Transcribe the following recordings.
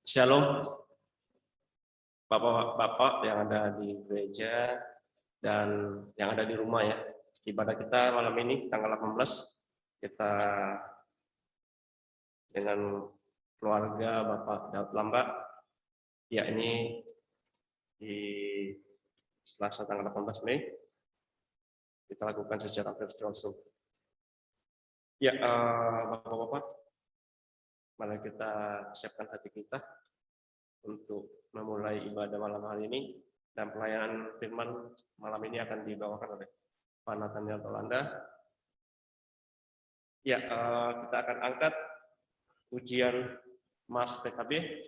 Shalom, Bapak-bapak yang ada di gereja dan yang ada di rumah ya. Ibadah kita malam ini tanggal 18 kita dengan keluarga Bapak Daud Lamba. Ya, ini di Selasa tanggal 18 Mei kita lakukan secara virtual Zoom. Ya, Bapak-bapak, mari kita siapkan hati kita untuk memulai ibadah malam hari ini, dan pelayanan firman malam ini akan dibawakan oleh Pak Nathaniel Tolanda. Ya, kita akan angkat ujian Mas PKB.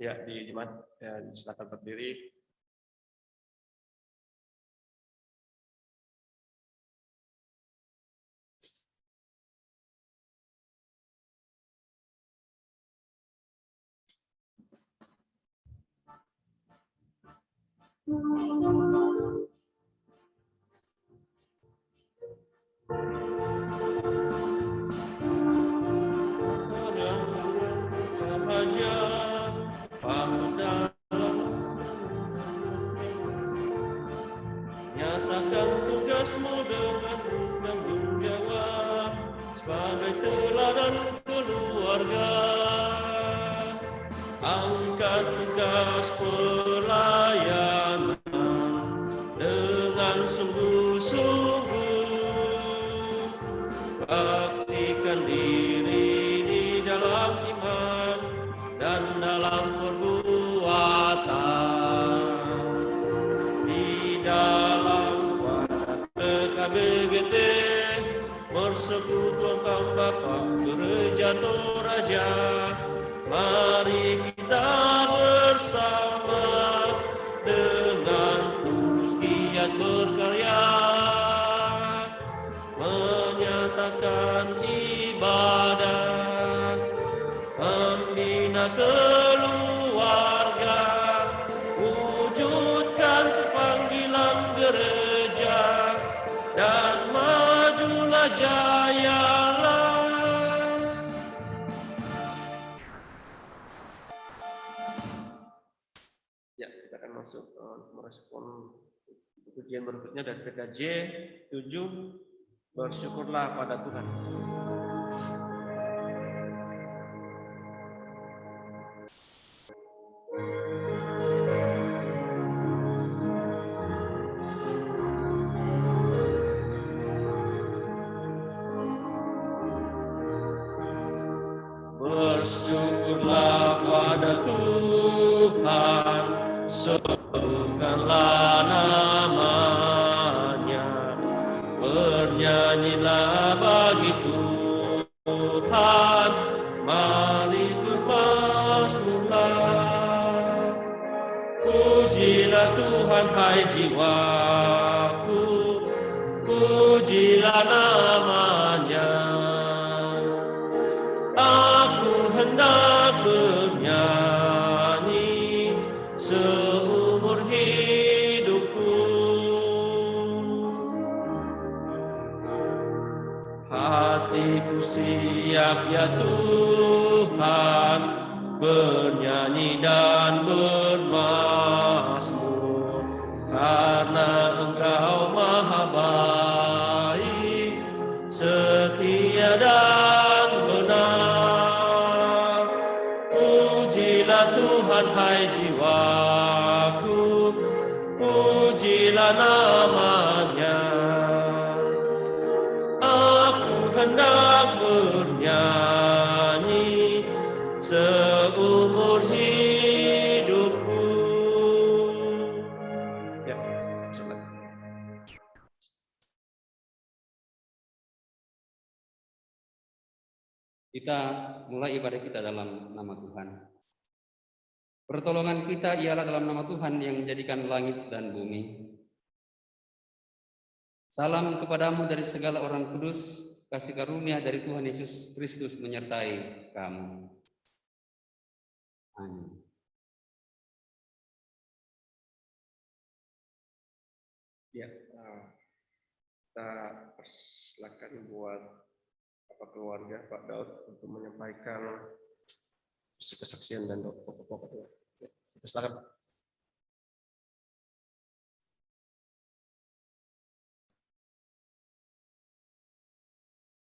Ya, di jemaat, silakan berdiri. Nyatakan tugasmu dengan tanggung jawab sebagai teladan keluarga. Angkat tugas pelayanan dengan sungguh-sungguh. Baktikan diri di dalam iman dan dalam perbuatan. Di dalam wadah PKBGT bersekutukan Bapa Gereja Toraja. Mari kita bersama dengan tulus giat berkarya, menyatakan ibadah, membina keluarga, wujudkan panggilan gereja, dan majulah jayalah. Ya, kita akan masuk merespon ujian berikutnya dari PKJ 7, bersyukurlah pada Tuhan. Bersyukurlah pada Tuhan, serukanlah namanya, bernyanyilah bagi Tuhan, mari bermazmurlah. Pujilah Tuhan hai jiwaku, pujilah namanya. Aku hendak bernyanyi seumur hidupku. Hatiku siap ya Tuhan, bernyanyi dan bermazmur, karena Engkau maha baik, setia dan benar. Pujilah Tuhan hai jiwaku, pujilah namanya. Aku hendak bernyanyi seumur hidupku. Ya, kita mulai ibadah kita dalam nama Tuhan. Pertolongan kita ialah dalam nama Tuhan yang menjadikan langit dan bumi. Salam kepadamu dari segala orang kudus, kasih karunia dari Tuhan Yesus Kristus menyertai kamu. Amin. Ya, kita persilakan buat Bapak keluarga Pak Daud untuk menyampaikan kesaksian dan pokok-pokok. Ya, silakan.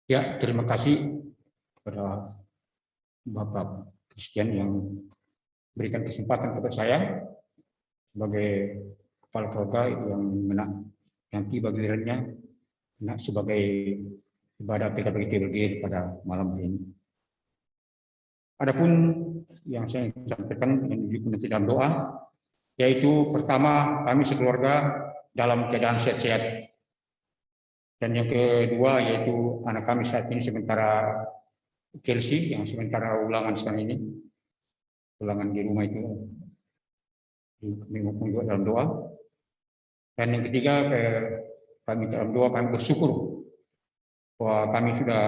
Ya, terima kasih kepada Bapak Christian yang berikan kesempatan kepada saya sebagai kepala keluarga yang nanti bagiannya sebagai ibadah PKBG pada malam hari ini. Adapun yang saya sampaikan yang nanti dalam doa, yaitu pertama kami sekeluarga dalam keadaan sehat-sehat. Dan yang kedua yaitu anak kami saat ini sementara Kelsey yang sementara ulangan sekarang ini, ulangan di rumah itu kami juga dalam doa. Dan yang ketiga kami dalam doa kami bersyukur bahwa kami sudah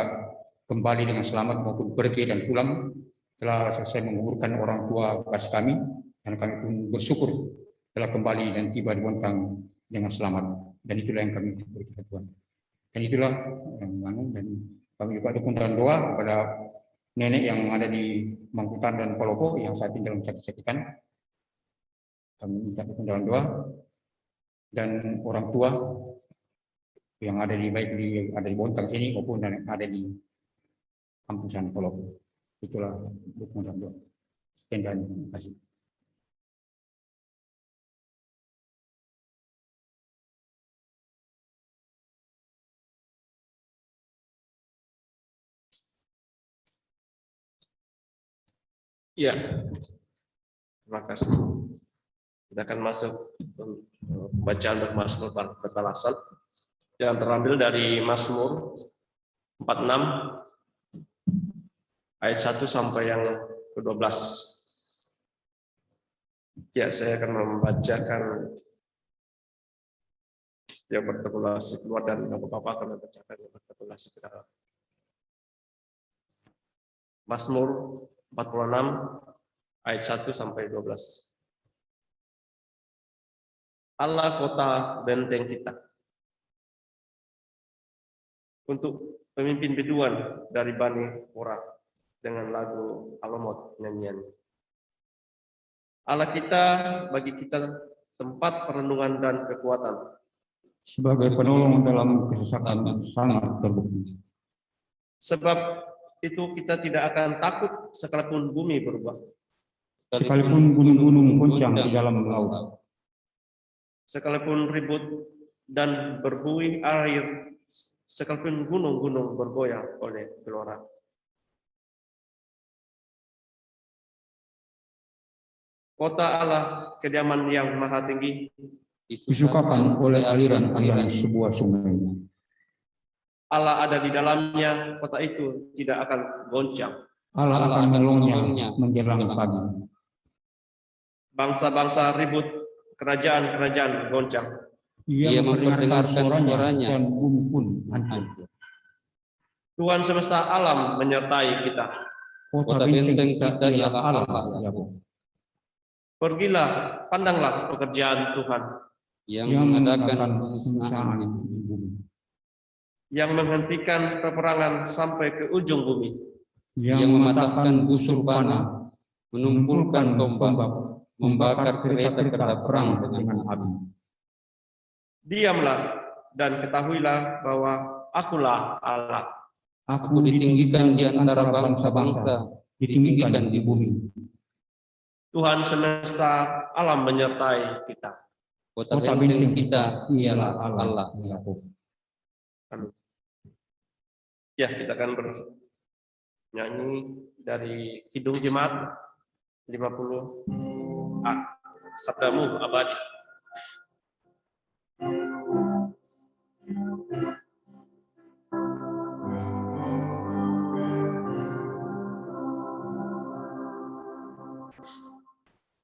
kembali dengan selamat maupun pergi dan pulang telah selesai menguburkan orang tua kasih kami, dan kami pun bersyukur telah kembali dan tiba di Bontang dengan selamat. Dan itulah yang kami syukuri kepada Tuhan. Dan itulah yang dan kami juga dukung dalam doa kepada nenek yang ada di Mangkutan dan Palopo yang saat ini dalam sakit-sakitan. Kami minta dukung dalam doa, dan orang tua yang ada di baik ada di Bontang sini maupun yang ada di kampusan Palopo. Itulah dukung dalam doa. Sekian dan terima kasih. Ya, terima kasih. Kita akan masuk pembacaan bermazmur berbalasan yang terambil dari Mazmur 46 ayat 1 sampai yang ke-12. Ya, saya akan membacakan yang bertabulasi keluar dan Bapak akan membacakan yang bertabulasi ke dalam. Mazmur 46 ayat 1 sampai 12. Allah kota benteng kita. Untuk pemimpin biduan dari Bani Korah dengan lagu Alamot nyanyian. Allah kita bagi kita tempat perlindungan dan kekuatan. Sebagai penolong dalam kesesakan sangat terbukti. Sebab itu kita tidak akan takut sekalipun bumi berubah. Sekalipun gunung-gunung goncang di dalam laut. Sekalipun ribut dan berbuih air, sekalipun gunung-gunung bergoyang oleh gelora. Kota Allah, kediaman yang maha tinggi, Disukakan oleh aliran-aliran sebuah sungai. Allah ada di dalamnya, kota itu tidak akan goncang. Allah akan menolongnya menjelang pagi. Bangsa-bangsa ribut, kerajaan-kerajaan goncang. Ia memperdengarkan suaranya dan bumi pun hancur. Tuhan semesta alam menyertai kita. Kota benteng kita ialah Allah. Pergilah, pandanglah pekerjaan Tuhan yang mengadakan kesusahan di bumi. Yang menghentikan peperangan sampai ke ujung bumi. Yang mematahkan busur panah, menumpulkan tombak, membakar kereta-kereta perang dengan api. Diamlah dan ketahuilah bahwa akulah Allah. Aku ditinggikan di antara bangsa-bangsa, ditinggikan di bumi. Tuhan semesta alam menyertai kita. Kota benteng kita ialah Allah. Amin. Ya, kita akan bernyanyi dari Kidung Jemaat 50 Sabdamu Abadi.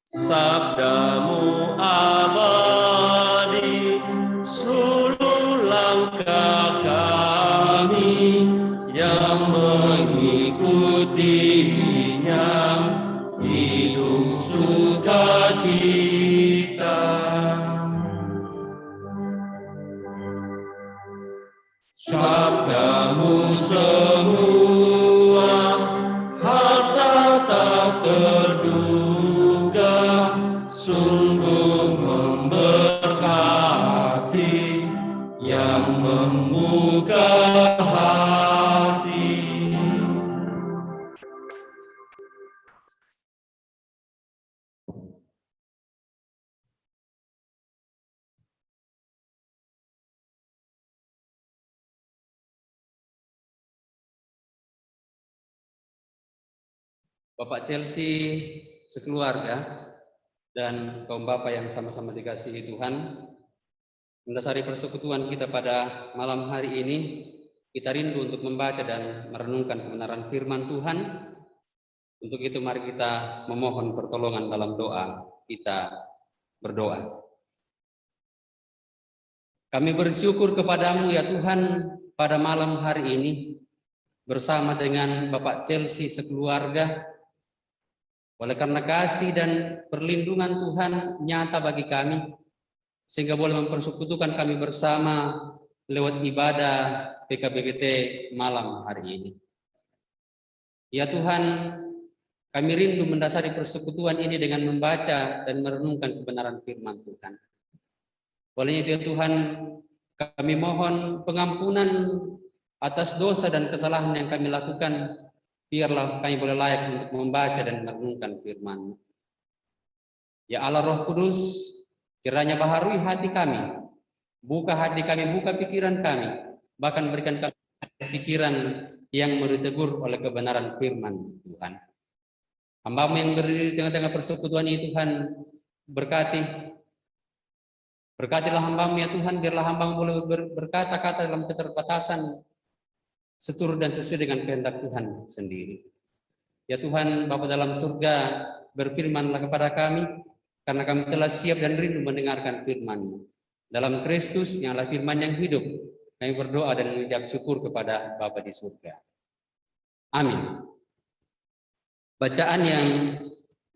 Sabdamu abadi, seluruh langkah kami yang mengikutinya, hidup sukacita. Sabdamu semua Bapak Chelsea sekeluarga, dan kaum Bapak yang sama-sama dikasihi Tuhan, mendasari persekutuan kita pada malam hari ini, kita rindu untuk membaca dan merenungkan kebenaran firman Tuhan. Untuk itu mari kita memohon pertolongan dalam doa. Kita berdoa. Kami bersyukur kepadamu ya Tuhan pada malam hari ini bersama dengan Bapak Chelsea sekeluarga. Oleh karena kasih dan perlindungan Tuhan nyata bagi kami, sehingga boleh mempersekutukan kami bersama lewat ibadah PKBGT malam hari ini. Ya Tuhan, kami rindu mendasari persekutuan ini dengan membaca dan merenungkan kebenaran firman Tuhan. Oleh itu ya Tuhan, kami mohon pengampunan atas dosa dan kesalahan yang kami lakukan. Biarlah kami boleh layak untuk membaca dan merenungkan firman. Ya Allah Roh Kudus, kiranya baharui hati kami, buka hati kami, buka pikiran kami, bahkan berikan kami pikiran yang ditegur oleh kebenaran firman Tuhan. Hamba-Mu yang berdiri di tengah-tengah persekutuan ini Tuhan, berkatilah hamba-Mu ya Tuhan, biarlah hamba-Mu boleh berkata-kata dalam keterbatasan, seturut dan sesuai dengan kehendak Tuhan sendiri. Ya Tuhan, Bapa dalam surga, berfirmanlah kepada kami, karena kami telah siap dan rindu mendengarkan firman-Mu. Dalam Kristus yang adalah firman yang hidup, kami berdoa dan mengucap syukur kepada Bapa di surga. Amin. Bacaan yang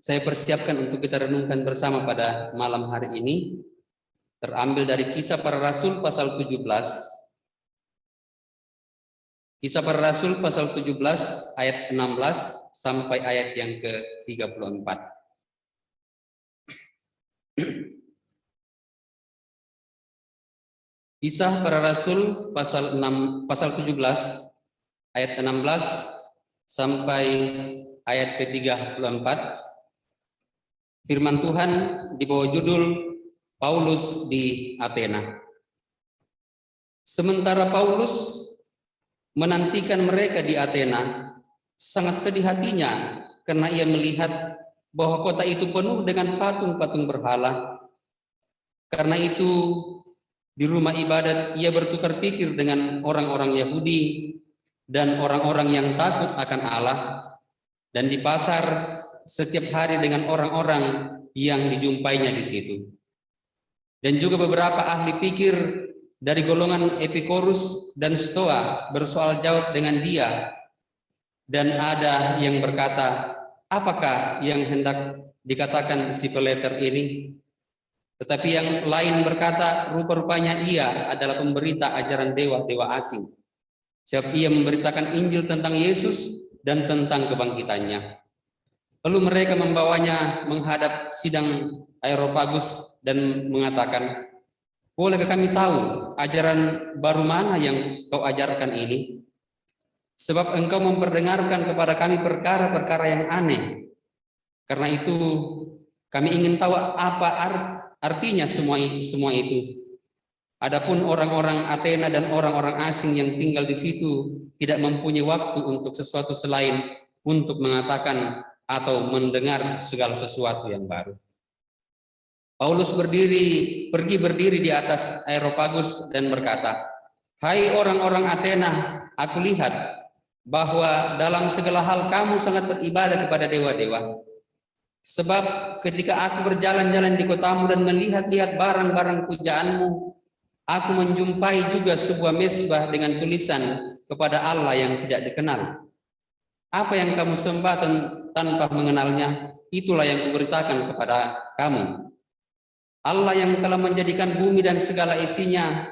saya persiapkan untuk kita renungkan bersama pada malam hari ini, terambil dari Kisah Para Rasul pasal 17, Kisah Para Rasul pasal 17 ayat 16 sampai ayat yang ke-34. Kisah Para Rasul pasal 17 ayat 16 sampai ayat ke-34. Firman Tuhan di bawah judul Paulus di Athena. Sementara Paulus menantikan mereka di Athena, sangat sedih hatinya karena ia melihat bahwa kota itu penuh dengan patung-patung berhala. Karena itu di rumah ibadat ia bertukar pikir dengan orang-orang Yahudi dan orang-orang yang takut akan Allah, dan di pasar setiap hari dengan orang-orang yang dijumpainya di situ. Dan juga beberapa ahli pikir dari golongan Epikorus dan Stoa bersoal jawab dengan dia, dan ada yang berkata, apakah yang hendak dikatakan si Peleter ini? Tetapi yang lain berkata, rupa-rupanya ia adalah pemberita ajaran dewa-dewa asing, sebab ia memberitakan Injil tentang Yesus dan tentang kebangkitannya. Lalu mereka membawanya menghadap sidang Areopagus dan mengatakan, bolehkah kami tahu ajaran baru mana yang kau ajarkan ini? Sebab engkau memperdengarkan kepada kami perkara-perkara yang aneh. Karena itu kami ingin tahu apa artinya semua itu. Adapun orang-orang Athena dan orang-orang asing yang tinggal di situ tidak mempunyai waktu untuk sesuatu selain untuk mengatakan atau mendengar segala sesuatu yang baru. Paulus pergi berdiri di atas Areopagus dan berkata, hai orang-orang Athena, aku lihat bahwa dalam segala hal kamu sangat beribadah kepada dewa-dewa. Sebab ketika aku berjalan-jalan di kotamu dan melihat-lihat barang-barang pujaanmu, aku menjumpai juga sebuah mezbah dengan tulisan kepada Allah yang tidak dikenal. Apa yang kamu sembah tanpa mengenalnya, itulah yang kuberitakan kepada kamu. Allah yang telah menjadikan bumi dan segala isinya,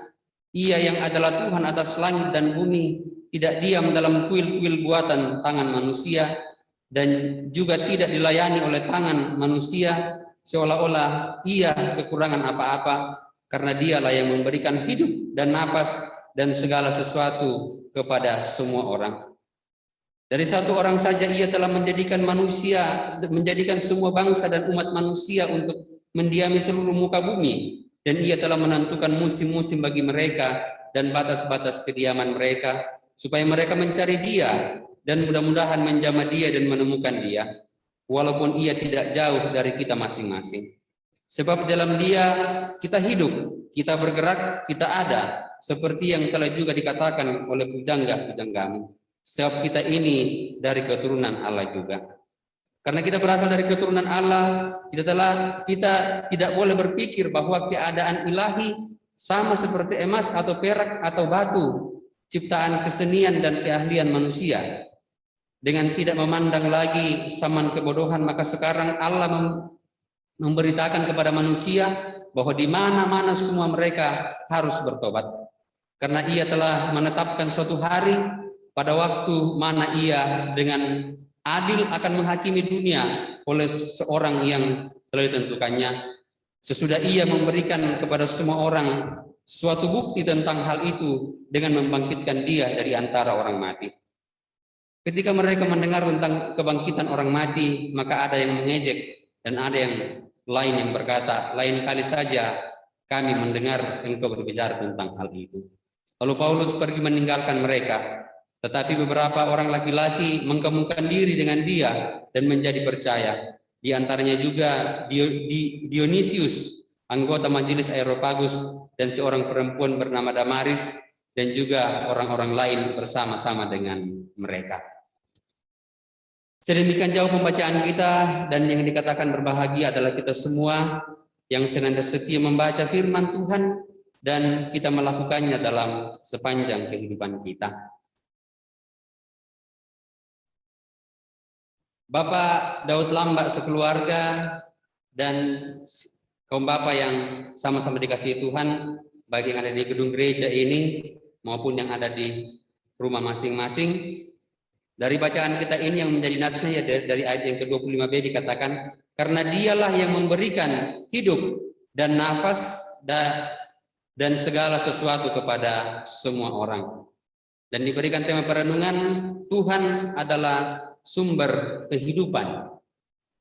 ia yang adalah Tuhan atas langit dan bumi, tidak diam dalam kuil-kuil buatan tangan manusia, dan juga tidak dilayani oleh tangan manusia, seolah-olah ia kekurangan apa-apa, karena dialah yang memberikan hidup dan napas dan segala sesuatu kepada semua orang. Dari satu orang saja ia telah menjadikan semua bangsa dan umat manusia untuk mendiami seluruh muka bumi, dan ia telah menentukan musim-musim bagi mereka dan batas-batas kediaman mereka, supaya mereka mencari dia dan mudah-mudahan menjamah dia dan menemukan dia, walaupun ia tidak jauh dari kita masing-masing. Sebab dalam dia kita hidup, kita bergerak, kita ada, seperti yang telah juga dikatakan oleh pujangga-pujanggamu. Sebab kita ini dari keturunan Allah juga. Karena kita berasal dari keturunan Allah, kita tidak boleh berpikir bahwa keadaan ilahi sama seperti emas atau perak atau batu, ciptaan kesenian dan keahlian manusia. Dengan tidak memandang lagi zaman kebodohan, maka sekarang Allah memberitakan kepada manusia bahwa di mana-mana semua mereka harus bertobat. Karena ia telah menetapkan suatu hari pada waktu mana ia dengan adil akan menghakimi dunia oleh seorang yang telah ditentukannya. Sesudah ia memberikan kepada semua orang suatu bukti tentang hal itu dengan membangkitkan dia dari antara orang mati. Ketika mereka mendengar tentang kebangkitan orang mati, maka ada yang mengejek dan ada yang lain yang berkata, lain kali saja kami mendengar engkau berbicara tentang hal itu. Lalu Paulus pergi meninggalkan mereka, tetapi beberapa orang laki-laki menggemukkan diri dengan dia dan menjadi percaya. Di antaranya juga Dionysius, anggota majelis Areopagus, dan seorang perempuan bernama Damaris, dan juga orang-orang lain bersama-sama dengan mereka. Sedemikian jauh pembacaan kita, dan yang dikatakan berbahagia adalah kita semua yang senantiasa setia membaca firman Tuhan dan kita melakukannya dalam sepanjang kehidupan kita. Bapak Daud Lambak sekeluarga dan kaum bapak yang sama-sama dikasihi Tuhan, baik yang ada di gedung gereja ini maupun yang ada di rumah masing-masing. Dari bacaan kita ini yang menjadi natsnya ya dari ayat yang ke-25b dikatakan, karena dialah yang memberikan hidup dan nafas dan segala sesuatu kepada semua orang. Dan diberikan tema perenungan, Tuhan adalah sumber kehidupan.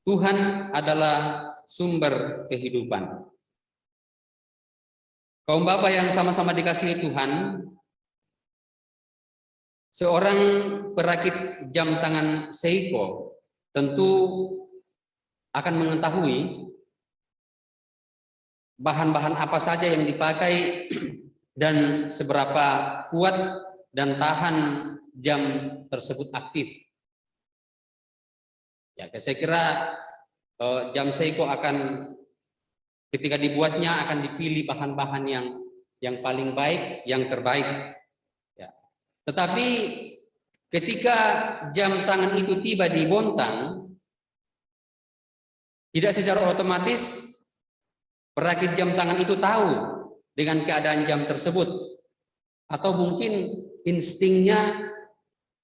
Tuhan adalah sumber kehidupan. Kaum bapak yang sama-sama dikasihi Tuhan, seorang perakit jam tangan Seiko tentu akan mengetahui bahan-bahan apa saja yang dipakai dan seberapa kuat dan tahan jam tersebut aktif. Ya, saya kira jam Seiko akan ketika dibuatnya akan dipilih bahan-bahan yang paling baik, yang terbaik. Tetapi ketika jam tangan itu tiba di Bontang, tidak secara otomatis perakit jam tangan itu tahu dengan keadaan jam tersebut. Atau mungkin instingnya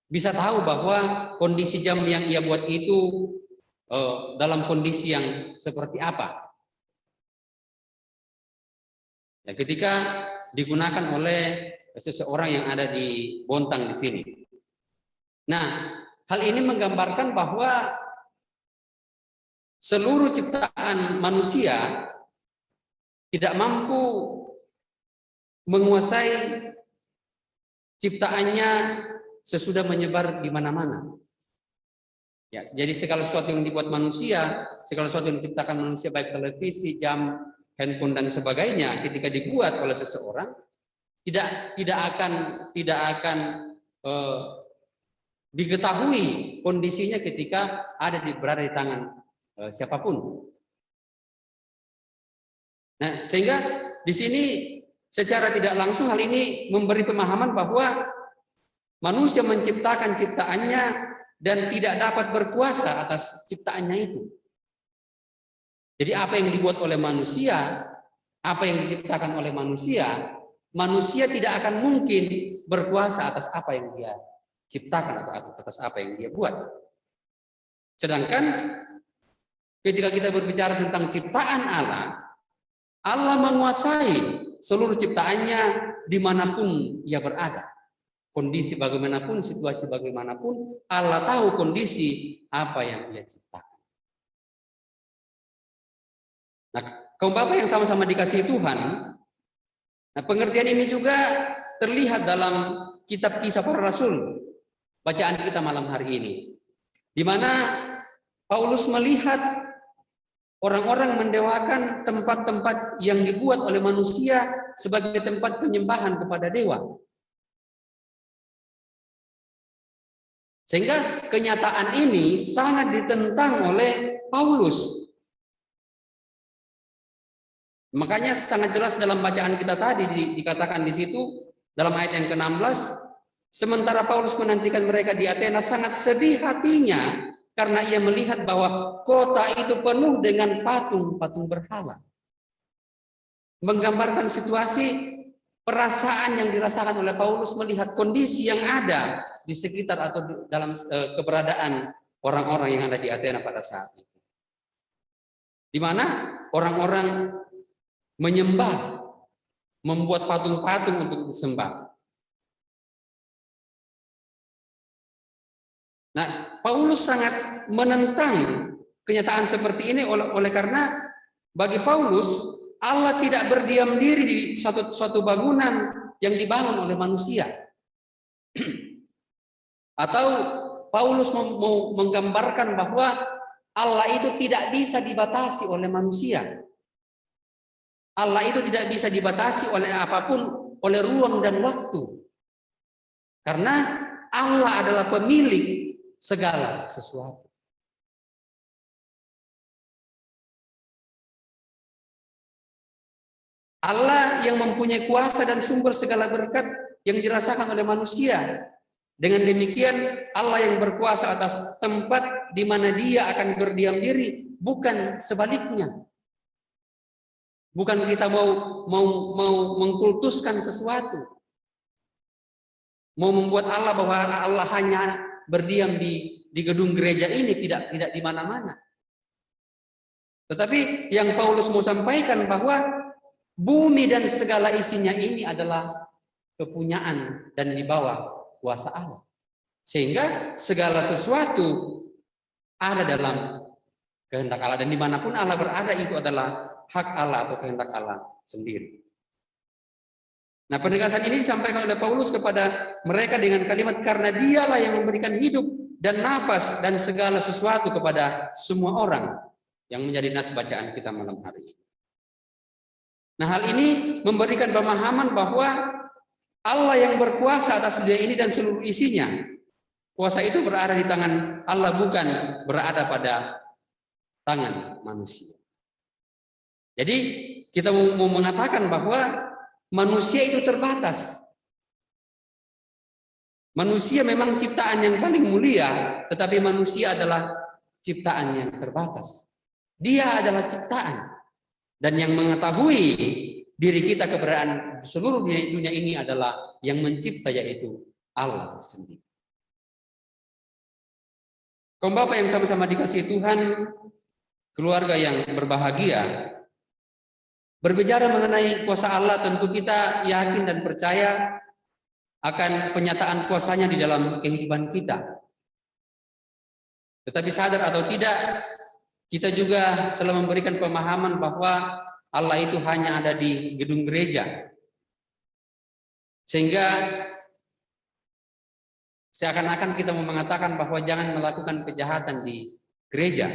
bisa tahu bahwa kondisi jam yang ia buat itu dalam kondisi yang seperti apa. Ya, ketika digunakan oleh seseorang yang ada di Bontang di sini. Nah, hal ini menggambarkan bahwa seluruh ciptaan manusia tidak mampu menguasai ciptaannya sesudah menyebar di mana-mana. Ya, jadi segala sesuatu yang dibuat manusia, segala sesuatu yang diciptakan manusia, baik televisi, jam, handphone dan sebagainya, ketika dibuat oleh seseorang, tidak akan diketahui kondisinya ketika berada di tangan siapapun. Nah, sehingga di sini secara tidak langsung hal ini memberi pemahaman bahwa manusia menciptakan ciptaannya dan tidak dapat berkuasa atas ciptaannya itu. Jadi apa yang dibuat oleh manusia, apa yang diciptakan oleh manusia tidak akan mungkin berkuasa atas apa yang dia ciptakan atau atas apa yang dia buat. Sedangkan ketika kita berbicara tentang ciptaan Allah, Allah menguasai seluruh ciptaannya dimanapun ia berada. Kondisi bagaimanapun, situasi bagaimanapun, Allah tahu kondisi apa yang ia ciptakan. Nah, kaum bapak yang sama-sama dikasihi Tuhan, nah, pengertian ini juga terlihat dalam kitab Kisah Para Rasul bacaan kita malam hari ini, di mana Paulus melihat orang-orang mendewakan tempat-tempat yang dibuat oleh manusia sebagai tempat penyembahan kepada dewa. Sehingga kenyataan ini sangat ditentang oleh Paulus. Makanya sangat jelas dalam bacaan kita tadi dikatakan di situ dalam ayat yang ke-16, sementara Paulus menantikan mereka di Athena, sangat sedih hatinya karena ia melihat bahwa kota itu penuh dengan patung-patung berhala. Menggambarkan situasi perasaan yang dirasakan oleh Paulus melihat kondisi yang ada di sekitar atau dalam keberadaan orang-orang yang ada di Athena pada saat itu. Di mana orang-orang menyembah, membuat patung-patung untuk disembah. Nah, Paulus sangat menentang kenyataan seperti ini oleh karena bagi Paulus Allah tidak berdiam diri di suatu bangunan yang dibangun oleh manusia. Atau Paulus mau menggambarkan bahwa Allah itu tidak bisa dibatasi oleh manusia. Allah itu tidak bisa dibatasi oleh apapun, oleh ruang dan waktu. Karena Allah adalah pemilik segala sesuatu. Allah yang mempunyai kuasa dan sumber segala berkat yang dirasakan oleh manusia. Dengan demikian Allah yang berkuasa atas tempat di mana Dia akan berdiam diri, bukan sebaliknya. Bukan kita mau mengkultuskan sesuatu, mau membuat Allah bahwa Allah hanya berdiam di gedung gereja ini, tidak di mana-mana. Tetapi yang Paulus mau sampaikan bahwa bumi dan segala isinya ini adalah kepunyaan dan di bawah kuasa Allah. Sehingga segala sesuatu ada dalam kehendak Allah, dan dimanapun Allah berada itu adalah hak Allah atau kehendak Allah sendiri. Nah, penegasan ini disampaikan oleh Paulus kepada mereka dengan kalimat, karena Dialah yang memberikan hidup dan nafas dan segala sesuatu kepada semua orang, yang menjadi nats bacaan kita malam hari ini. Nah, hal ini memberikan pemahaman bahwa Allah yang berkuasa atas dunia ini dan seluruh isinya. Kuasa itu berada di tangan Allah, bukan berada pada tangan manusia. Jadi kita mau mengatakan bahwa manusia itu terbatas. Manusia memang ciptaan yang paling mulia, tetapi manusia adalah ciptaan yang terbatas. Dia adalah ciptaan, dan yang mengetahui diri kita keberadaan seluruh dunia ini adalah yang mencipta, yaitu Allah sendiri. Kaum Bapak yang sama-sama dikasihi Tuhan, keluarga yang berbahagia, berbicara mengenai kuasa Allah, tentu kita yakin dan percaya akan penyataan kuasanya di dalam kehidupan kita. Tetapi sadar atau tidak, kita juga telah memberikan pemahaman bahwa Allah itu hanya ada di gedung gereja. Sehingga seakan-akan kita mau mengatakan bahwa jangan melakukan kejahatan di gereja,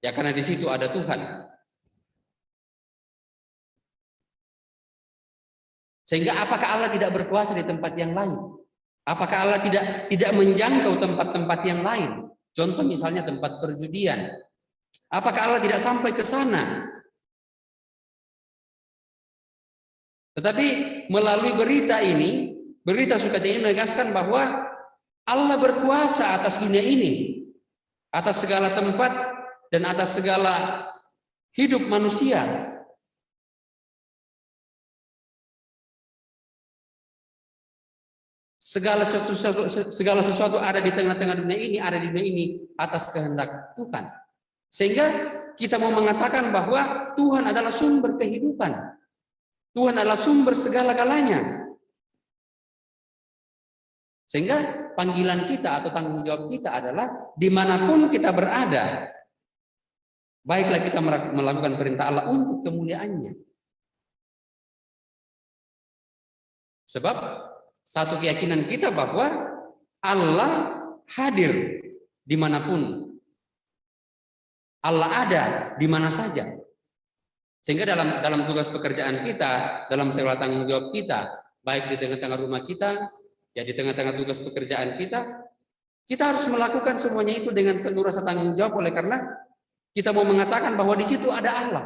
ya karena di situ ada Tuhan. Sehingga apakah Allah tidak berkuasa di tempat yang lain? Apakah Allah tidak menjangkau tempat-tempat yang lain? Contoh misalnya tempat perjudian. Apakah Allah tidak sampai ke sana? Tetapi melalui berita ini, berita sukacita ini menegaskan bahwa Allah berkuasa atas dunia ini, atas segala tempat dan atas segala hidup manusia. Segala sesuatu ada di tengah-tengah dunia ini, ada di dunia ini atas kehendak Tuhan. Sehingga kita mau mengatakan bahwa Tuhan adalah sumber kehidupan. Tuhan adalah sumber segala-galanya. Sehingga panggilan kita atau tanggung jawab kita adalah dimanapun kita berada, baiklah kita melakukan perintah Allah untuk kemuliaannya. Sebab satu keyakinan kita bahwa Allah hadir dimanapun. Allah ada di mana saja. Sehingga dalam tugas pekerjaan kita, dalam segala tanggung jawab kita, baik di tengah-tengah rumah kita, ya di tengah-tengah tugas pekerjaan kita harus melakukan semuanya itu dengan penuh rasa tanggung jawab, oleh karena kita mau mengatakan bahwa di situ ada Allah.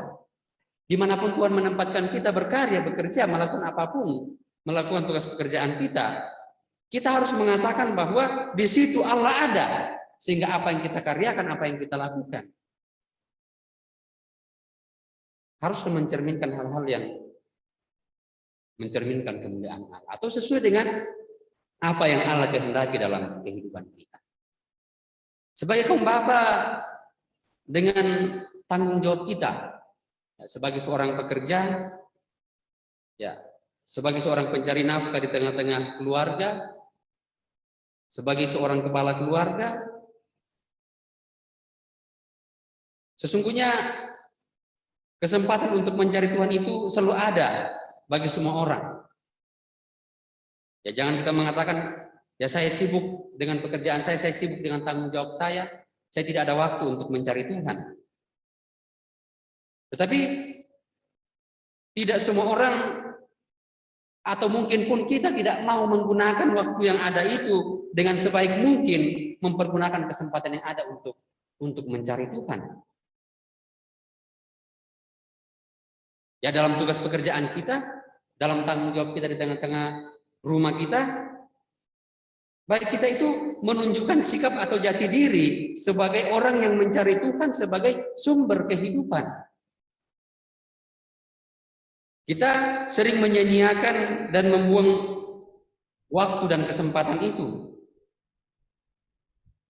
Dimanapun Tuhan menempatkan kita berkarya, bekerja, melakukan apapun, melakukan tugas pekerjaan kita harus mengatakan bahwa di situ Allah ada, sehingga apa yang kita karyakan, apa yang kita lakukan, harus mencerminkan hal-hal yang mencerminkan kemuliaan Allah, atau sesuai dengan apa yang Allah kehendaki dalam kehidupan kita. Sebagai kaum bapa, dengan tanggung jawab kita, sebagai seorang pekerja, ya, sebagai seorang pencari nafkah di tengah-tengah keluarga, sebagai seorang kepala keluarga, sesungguhnya kesempatan untuk mencari Tuhan itu selalu ada bagi semua orang. Ya, jangan kita mengatakan, ya saya sibuk dengan pekerjaan saya sibuk dengan tanggung jawab saya tidak ada waktu untuk mencari Tuhan. Tetapi tidak semua orang, atau mungkin pun kita tidak mau menggunakan waktu yang ada itu dengan sebaik mungkin, mempergunakan kesempatan yang ada untuk mencari Tuhan. Ya, dalam tugas pekerjaan kita, dalam tanggung jawab kita di tengah-tengah rumah kita, baik kita itu menunjukkan sikap atau jati diri sebagai orang yang mencari Tuhan sebagai sumber kehidupan. Kita sering menyia-nyiakan dan membuang waktu dan kesempatan itu.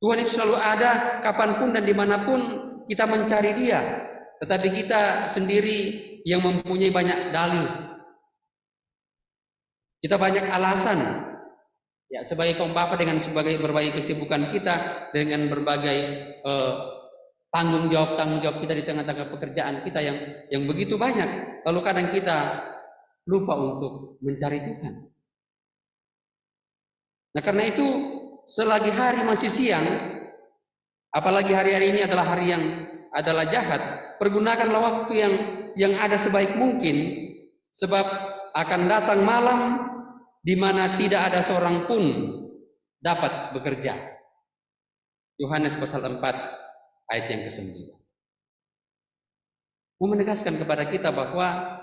Tuhan itu selalu ada kapanpun dan dimanapun kita mencari Dia. Tetapi kita sendiri yang mempunyai banyak dalih, kita banyak alasan, ya, sebagai kaum bapa dengan berbagai kesibukan kita, dengan berbagai tanggung jawab kita di tengah-tengah pekerjaan kita yang begitu banyak. Lalu kadang kita lupa untuk mencari Tuhan. Nah, karena itu selagi hari masih siang, apalagi hari-hari ini adalah hari yang adalah jahat, pergunakanlah waktu yang ada sebaik mungkin, sebab akan datang malam di mana tidak ada seorang pun dapat bekerja. Yohanes pasal 4 ayat yang ke-9. Mau menegaskan kepada kita bahwa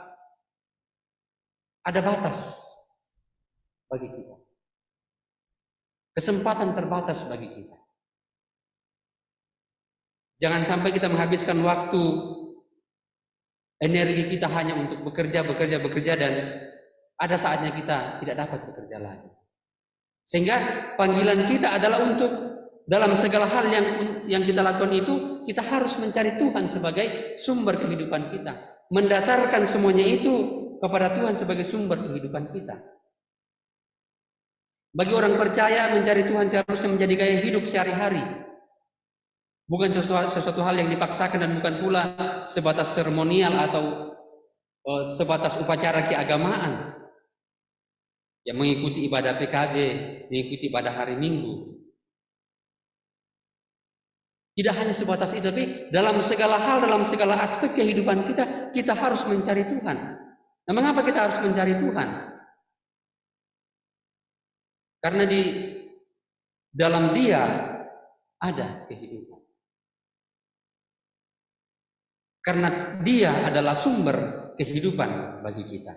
ada batas bagi kita. Kesempatan terbatas bagi kita. Jangan sampai kita menghabiskan waktu, energi kita hanya untuk bekerja dan ada saatnya kita tidak dapat bekerja lagi. Sehingga panggilan kita adalah untuk dalam segala hal yang kita lakukan itu, kita harus mencari Tuhan sebagai sumber kehidupan kita. Mendasarkan semuanya itu kepada Tuhan sebagai sumber kehidupan kita. Bagi orang percaya, mencari Tuhan seharusnya menjadi gaya hidup sehari-hari. Bukan sesuatu hal yang dipaksakan, dan bukan pula sebatas seremonial atau sebatas upacara keagamaan. Yang mengikuti ibadah PKB, mengikuti ibadah hari Minggu. Tidak hanya sebatas itu, tapi dalam segala hal, dalam segala aspek kehidupan kita harus mencari Tuhan. Nah, mengapa kita harus mencari Tuhan? Karena di dalam Dia ada kehidupan. Karena Dia adalah sumber kehidupan bagi kita.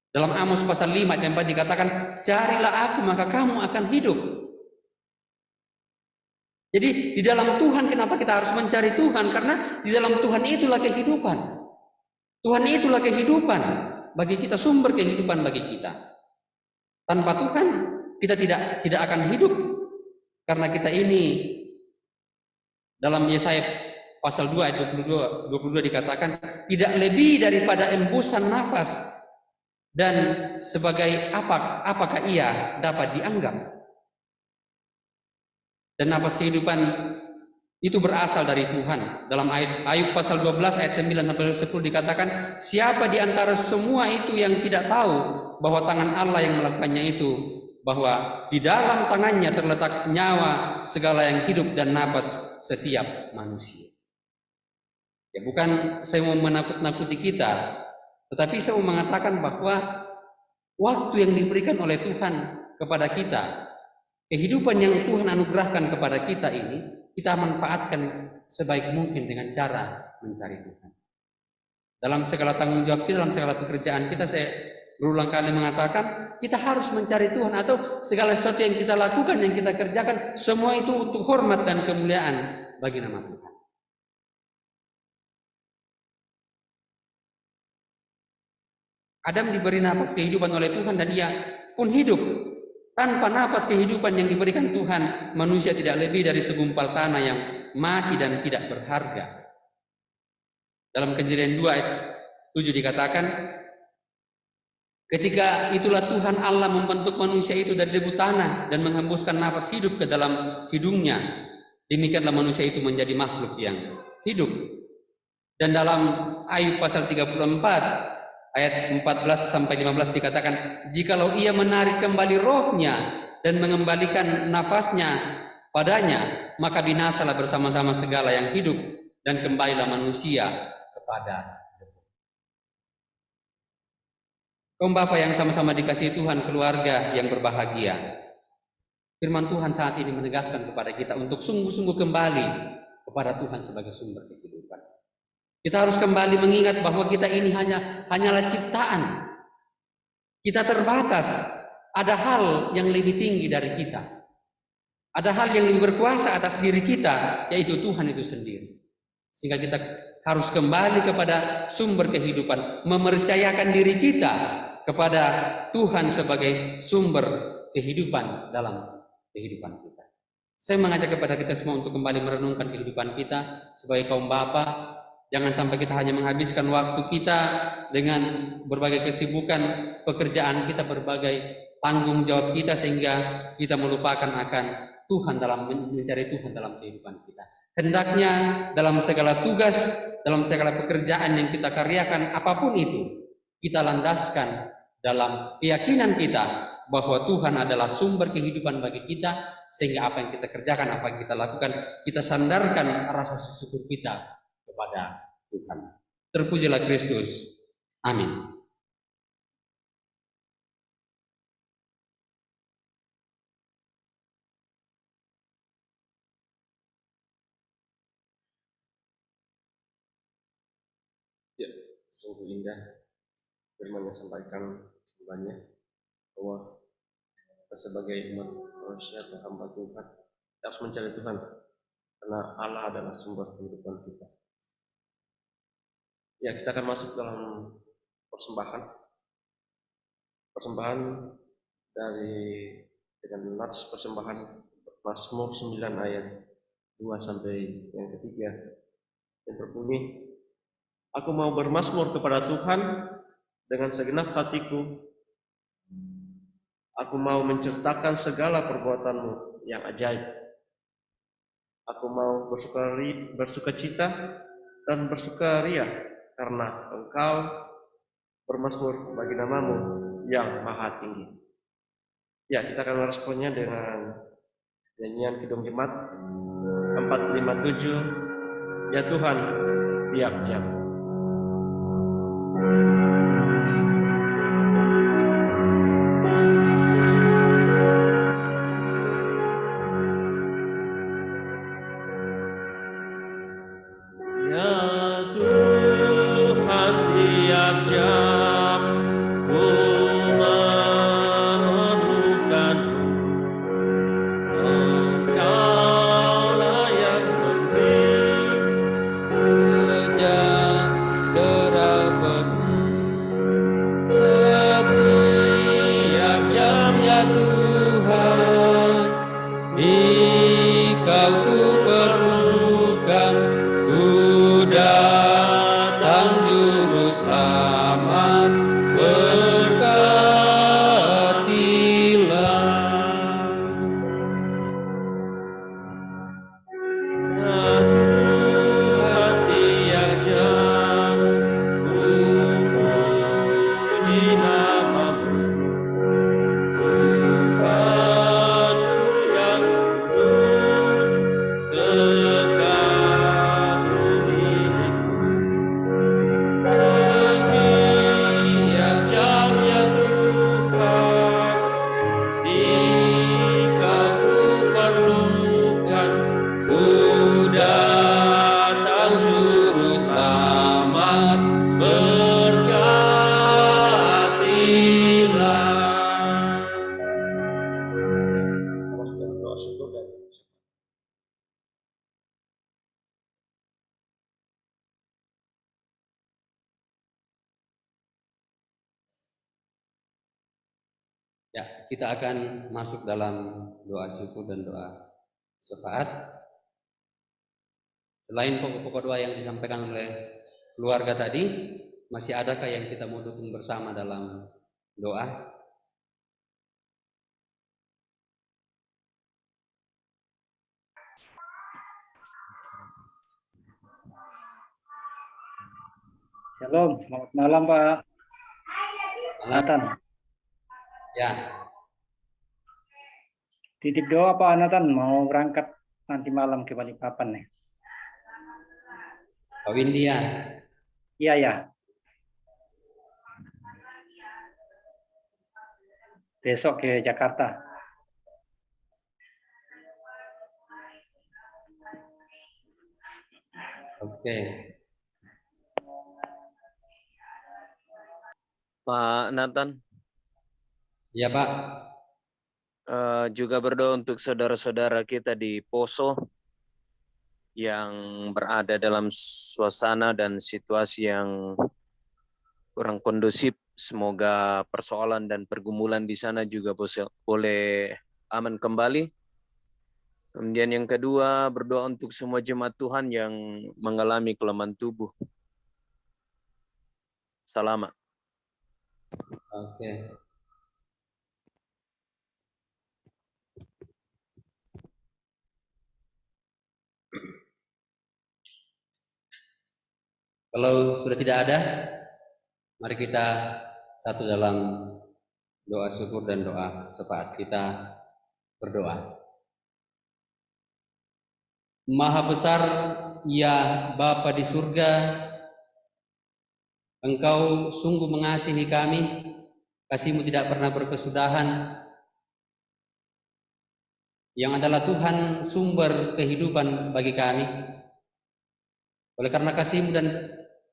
Dalam Amos pasal 5 ayat 4 dikatakan, carilah Aku maka kamu akan hidup. Jadi di dalam Tuhan, kenapa kita harus mencari Tuhan? Karena di dalam Tuhan itulah kehidupan. Tuhan itulah kehidupan bagi kita, sumber kehidupan bagi kita. Tanpa Tuhan kita tidak akan hidup. Karena kita ini dalam Yesaya pasal 2 ayat 22 dikatakan, tidak lebih daripada embusan nafas, dan sebagai apakah ia dapat dianggap. Dan nafas kehidupan itu berasal dari Tuhan. Dalam Ayub pasal 12 ayat 9 sampai 10 dikatakan, siapa di antara semua itu yang tidak tahu bahwa tangan Allah yang melakukannya itu, bahwa di dalam tangannya terletak nyawa segala yang hidup dan napas setiap manusia. Ya, bukan saya mau menakut-nakuti kita, tetapi saya mau mengatakan bahwa waktu yang diberikan oleh Tuhan kepada kita, kehidupan yang Tuhan anugerahkan kepada kita ini, kita manfaatkan sebaik mungkin dengan cara mencari Tuhan. Dalam segala tanggung jawab kita, dalam segala pekerjaan kita, saya berulang kali mengatakan, kita harus mencari Tuhan, atau segala sesuatu yang kita lakukan, yang kita kerjakan, semua itu untuk hormat dan kemuliaan bagi nama Tuhan. Adam diberi napas kehidupan oleh Tuhan dan ia pun hidup. Tanpa napas kehidupan yang diberikan Tuhan, manusia tidak lebih dari segumpal tanah yang mati dan tidak berharga. Dalam Kejadian 2 ayat 7 dikatakan, ketika itulah Tuhan Allah membentuk manusia itu dari debu tanah dan menghembuskan nafas hidup ke dalam hidungnya. Demikianlah manusia itu menjadi makhluk yang hidup. Dan dalam Ayub pasal 34 ayat 14 sampai 15 dikatakan, jikalau ia menarik kembali rohnya dan mengembalikan nafasnya padanya, maka binasalah bersama-sama segala yang hidup dan kembalilah manusia kepada debu. Kaum Bapa yang sama-sama dikasihi Tuhan, keluarga yang berbahagia, firman Tuhan saat ini menegaskan kepada kita untuk sungguh-sungguh kembali kepada Tuhan sebagai sumber kehidupan. Kita harus kembali mengingat bahwa kita ini hanyalah ciptaan. Kita terbatas. Ada hal yang lebih tinggi dari kita. Ada hal yang lebih berkuasa atas diri kita, yaitu Tuhan itu sendiri. Sehingga kita harus kembali kepada sumber kehidupan, mempercayakan diri kita kepada Tuhan sebagai sumber kehidupan dalam kehidupan kita. Saya mengajak kepada kita semua untuk kembali merenungkan kehidupan kita sebagai kaum Bapa. Jangan sampai kita hanya menghabiskan waktu kita dengan berbagai kesibukan pekerjaan kita, berbagai tanggung jawab kita, sehingga kita melupakan akan Tuhan dalam mencari Tuhan dalam kehidupan kita. Hendaknya dalam segala tugas, dalam segala pekerjaan yang kita karyakan, apapun itu, kita landaskan dalam keyakinan kita bahwa Tuhan adalah sumber kehidupan bagi kita, sehingga apa yang kita kerjakan, apa yang kita lakukan, kita sandarkan rasa syukur kita kepada Tuhan. Terpujilah Kristus. Amin. Ya, sungguh indah firman yang sampaikan sebenarnya bahwa kita sebagai umat manusia atau hamba Tuhan harus mencari Tuhan, karena Allah adalah sumber kehidupan kita. Ya, kita akan masuk dalam persembahan dari dengan nats persembahan Mazmur 9 ayat 2 sampai yang ketiga yang berbunyi, aku mau bermazmur kepada Tuhan dengan segenap hatiku, aku mau menceritakan segala perbuatanmu yang ajaib, aku mau bersukacita dan bersukaria karena engkau bermazmur bagi namamu yang maha tinggi. Ya, kita akan meresponnya dengan nyanyian Kidung Jemaat 457, ya Tuhan tiap jam. dan Ya, kita akan masuk dalam doa syukur dan doa syafaat. Selain pokok-pokok doa yang disampaikan oleh keluarga tadi, masih adakah yang kita mau dukung bersama dalam doa? Shalom, selamat malam Pak Nathan. Ya, Titip doa Pak Nathan, mau berangkat nanti malam ke Balikpapan nih. Pak Windia. Iya ya. Besok ke Jakarta. Oke. Pak Nathan, Ya Pak. juga berdoa untuk saudara-saudara kita di Poso yang berada dalam suasana dan situasi yang kurang kondusif. Semoga persoalan dan pergumulan di sana juga boleh aman kembali. Kemudian yang kedua, berdoa untuk semua jemaat Tuhan yang mengalami kelemahan tubuh. Selamat. Oke. Kalau sudah tidak ada, mari kita satu dalam doa syukur dan doa syafaat. Kita berdoa. Maha besar ya Bapa di surga, Engkau sungguh mengasihi kami, kasih-Mu tidak pernah berkesudahan, yang adalah Tuhan sumber kehidupan bagi kami. Oleh karena kasih-Mu dan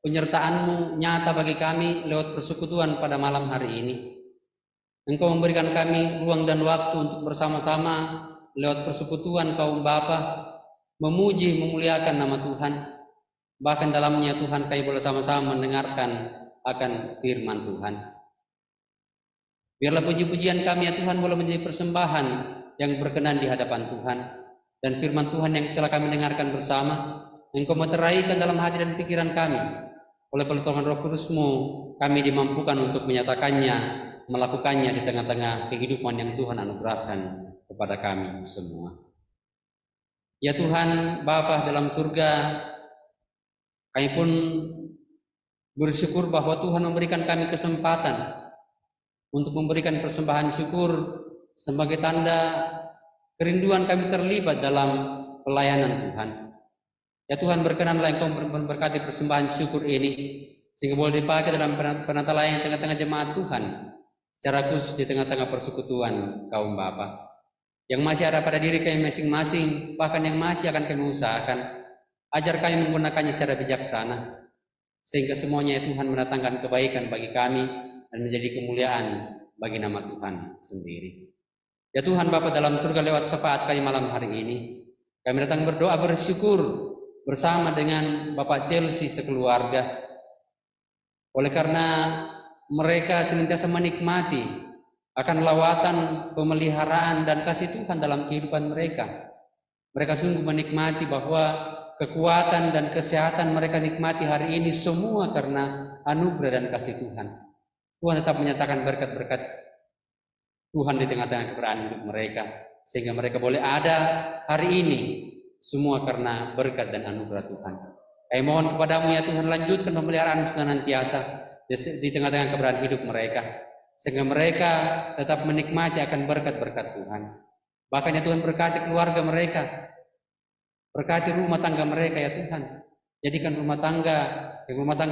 penyertaan-Mu nyata bagi kami lewat persekutuan pada malam hari ini, Engkau memberikan kami ruang dan waktu untuk bersama-sama lewat persekutuan kaum Bapa memuji, memuliakan nama Tuhan. Bahkan dalamnya Tuhan kami boleh sama-sama mendengarkan akan firman Tuhan. Biarlah puji-pujian kami ya Tuhan boleh menjadi persembahan yang berkenan di hadapan Tuhan. Dan firman Tuhan yang telah kami dengarkan bersama, Engkau meteraikan dalam hati dan pikiran kami. Oleh pertolongan Roh Kudus-Mu, kami dimampukan untuk menyatakannya, melakukannya di tengah-tengah kehidupan yang Tuhan anugerahkan kepada kami semua. Ya Tuhan, Bapa dalam surga, kami pun bersyukur bahwa Tuhan memberikan kami kesempatan untuk memberikan persembahan syukur sebagai tanda kerinduan kami terlibat dalam pelayanan Tuhan. Ya Tuhan, berkenanlah Engkau memberkati persembahan syukur ini sehingga boleh dipakai dalam penata layanan tengah-tengah jemaat Tuhan, secara khusus di tengah-tengah persekutuan kaum Bapa yang masih ada pada diri kami masing-masing, bahkan yang masih akan kami usahakan. Ajar kami menggunakannya secara bijaksana, sehingga semuanya ya Tuhan mendatangkan kebaikan bagi kami dan menjadi kemuliaan bagi nama Tuhan sendiri. Ya Tuhan Bapa dalam surga, lewat syafaat kami malam hari ini, kami datang berdoa bersyukur bersama dengan Bapak Chelsea sekeluarga. Oleh karena mereka senantiasa menikmati akan lawatan, pemeliharaan, dan kasih Tuhan dalam kehidupan mereka. Mereka sungguh menikmati bahwa kekuatan dan kesehatan mereka nikmati hari ini semua karena anugerah dan kasih Tuhan. Tuhan tetap menyatakan berkat-berkat Tuhan di tengah-tengah keberadaan hidup mereka, sehingga mereka boleh ada hari ini semua karena berkat dan anugerah Tuhan. Kami mohon kepadamu ya Tuhan, lanjutkan pemeliharaan senantiasa di tengah-tengah keberadaan hidup mereka, sehingga mereka tetap menikmati akan berkat-berkat Tuhan. Bahkan ya Tuhan, berkati keluarga mereka, berkati rumah tangga mereka ya Tuhan. Jadikan rumah tangga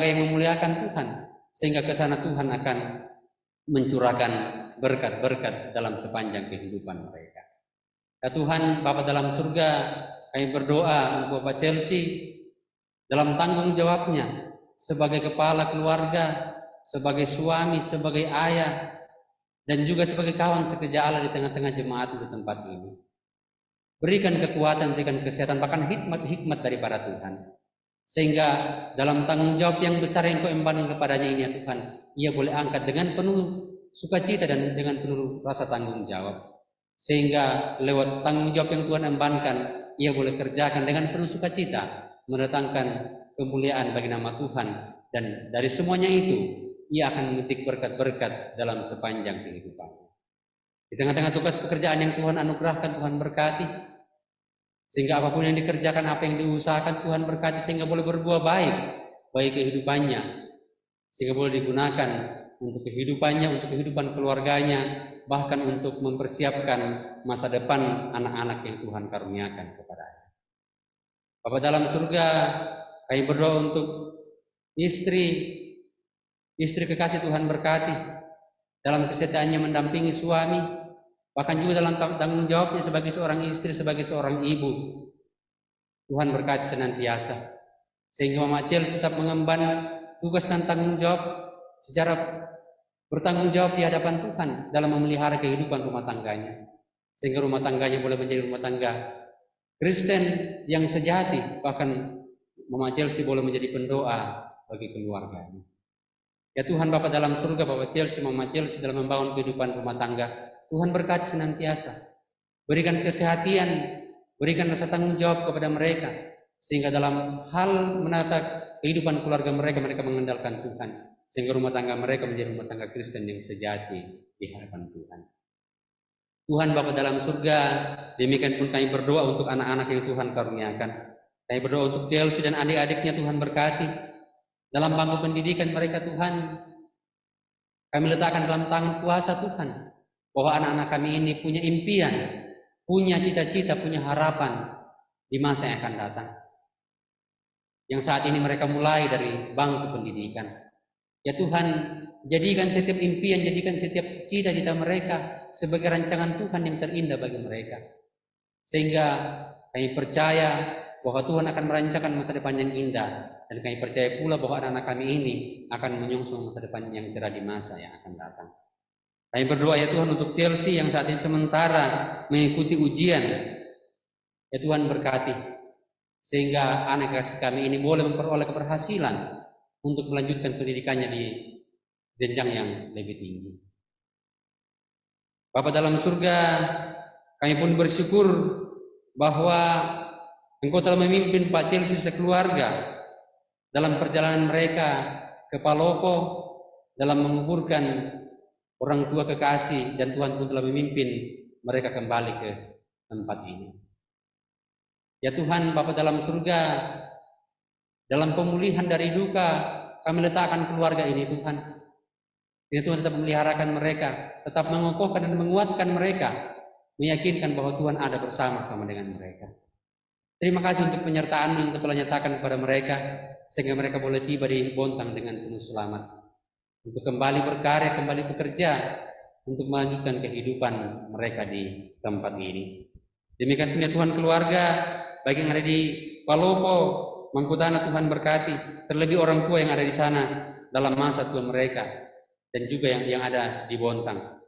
yang memuliakan Tuhan, sehingga ke sana Tuhan akan mencurahkan berkat-berkat dalam sepanjang kehidupan mereka. Ya Tuhan, Bapa dalam surga, kami berdoa untuk Bapak Chelsea dalam tanggung jawabnya sebagai kepala keluarga, sebagai suami, sebagai ayah, dan juga sebagai kawan sekerja Allah di tengah-tengah jemaat di tempat ini. berikan kekuatan, berikan kesehatan, bahkan hikmat daripada Tuhan. Sehingga dalam tanggung jawab yang besar yang Kau embankan kepadanya ini ya Tuhan, ia boleh angkat dengan penuh sukacita dan dengan penuh rasa tanggung jawab. Sehingga lewat tanggung jawab yang Tuhan embankan, ia boleh kerjakan dengan penuh sukacita, mendatangkan kemuliaan bagi nama Tuhan. Dan dari semuanya itu, ia akan memetik berkat-berkat dalam sepanjang kehidupan. Di tengah-tengah tugas pekerjaan yang Tuhan anugerahkan, Tuhan berkati. Sehingga apapun yang dikerjakan, apa yang diusahakan, Tuhan berkati sehingga boleh berbuah baik bagi kehidupannya. Sehingga boleh digunakan untuk kehidupannya, untuk kehidupan keluarganya, bahkan untuk mempersiapkan masa depan anak-anak yang Tuhan karuniakan kepadanya. Bapa dalam surga, kami berdoa untuk istri kekasih Tuhan berkati dalam kesetiaannya mendampingi suami, bahkan juga dalam tanggung jawabnya sebagai seorang istri, sebagai seorang ibu. Tuhan berkati senantiasa, sehingga Mama Chelsea tetap mengemban tugas dan tanggung jawab secara bertanggung jawab di hadapan Tuhan dalam memelihara kehidupan rumah tangganya, sehingga rumah tangganya boleh menjadi rumah tangga Kristen yang sejati, bahkan Mama Chelsea boleh menjadi pendoa bagi keluarganya. Ya Tuhan Bapa dalam surga, Bapa Chelsea, Mama Chelsea dalam membangun kehidupan rumah tangga, Tuhan berkati senantiasa. Berikan kesehatan, berikan rasa tanggung jawab kepada mereka, sehingga dalam hal menata kehidupan keluarga mereka, mereka mengandalkan Tuhan, sehingga rumah tangga mereka menjadi rumah tangga Kristen yang sejati di hadapan Tuhan. Tuhan Bapa dalam surga, demikian pun kami berdoa untuk anak-anak yang Tuhan karuniakan. Kami berdoa untuk Chelsea dan adik-adiknya, Tuhan berkati. Dalam bangku pendidikan mereka Tuhan, kami letakkan dalam tangan kuasa Tuhan, bahwa anak-anak kami ini punya impian, punya cita-cita, punya harapan di masa yang akan datang. Yang saat ini mereka mulai dari bangku pendidikan. Ya Tuhan, jadikan setiap impian, jadikan setiap cita-cita mereka sebagai rancangan Tuhan yang terindah bagi mereka. Sehingga kami percaya bahwa Tuhan akan merancangkan masa depan yang indah. Dan kami percaya pula bahwa anak-anak kami ini akan menyongsong masa depan yang cerah di masa yang akan datang. Kami berdoa ya Tuhan untuk Chelsea yang saat ini sementara mengikuti ujian. Ya Tuhan berkati, sehingga anak kasih kami ini boleh memperoleh keberhasilan untuk melanjutkan pendidikannya di jenjang yang lebih tinggi. Bapa dalam surga, kami pun bersyukur bahwa Engkau telah memimpin Pak Chelsea sekeluarga dalam perjalanan mereka ke Palopo, dalam menguburkan orang tua kekasih, dan Tuhan pun telah memimpin mereka kembali ke tempat ini. Ya Tuhan, Bapa dalam surga, dalam pemulihan dari duka, kami letakkan keluarga ini Tuhan. Ya Tuhan tetap memeliharakan mereka, tetap mengokohkan dan menguatkan mereka, meyakinkan bahwa Tuhan ada bersama-sama dengan mereka. Terima kasih untuk penyertaan yang Kau telah nyatakan kepada mereka, sehingga mereka boleh tiba di Bontang dengan penuh selamat, untuk kembali berkarya, kembali bekerja, untuk melanjutkan kehidupan mereka di tempat ini. Demikian punya Tuhan keluarga, baik yang ada di Palopo, Mangkutana, Tuhan berkati, terlebih orang tua yang ada di sana dalam masa tua mereka, dan juga yang ada di Bontang.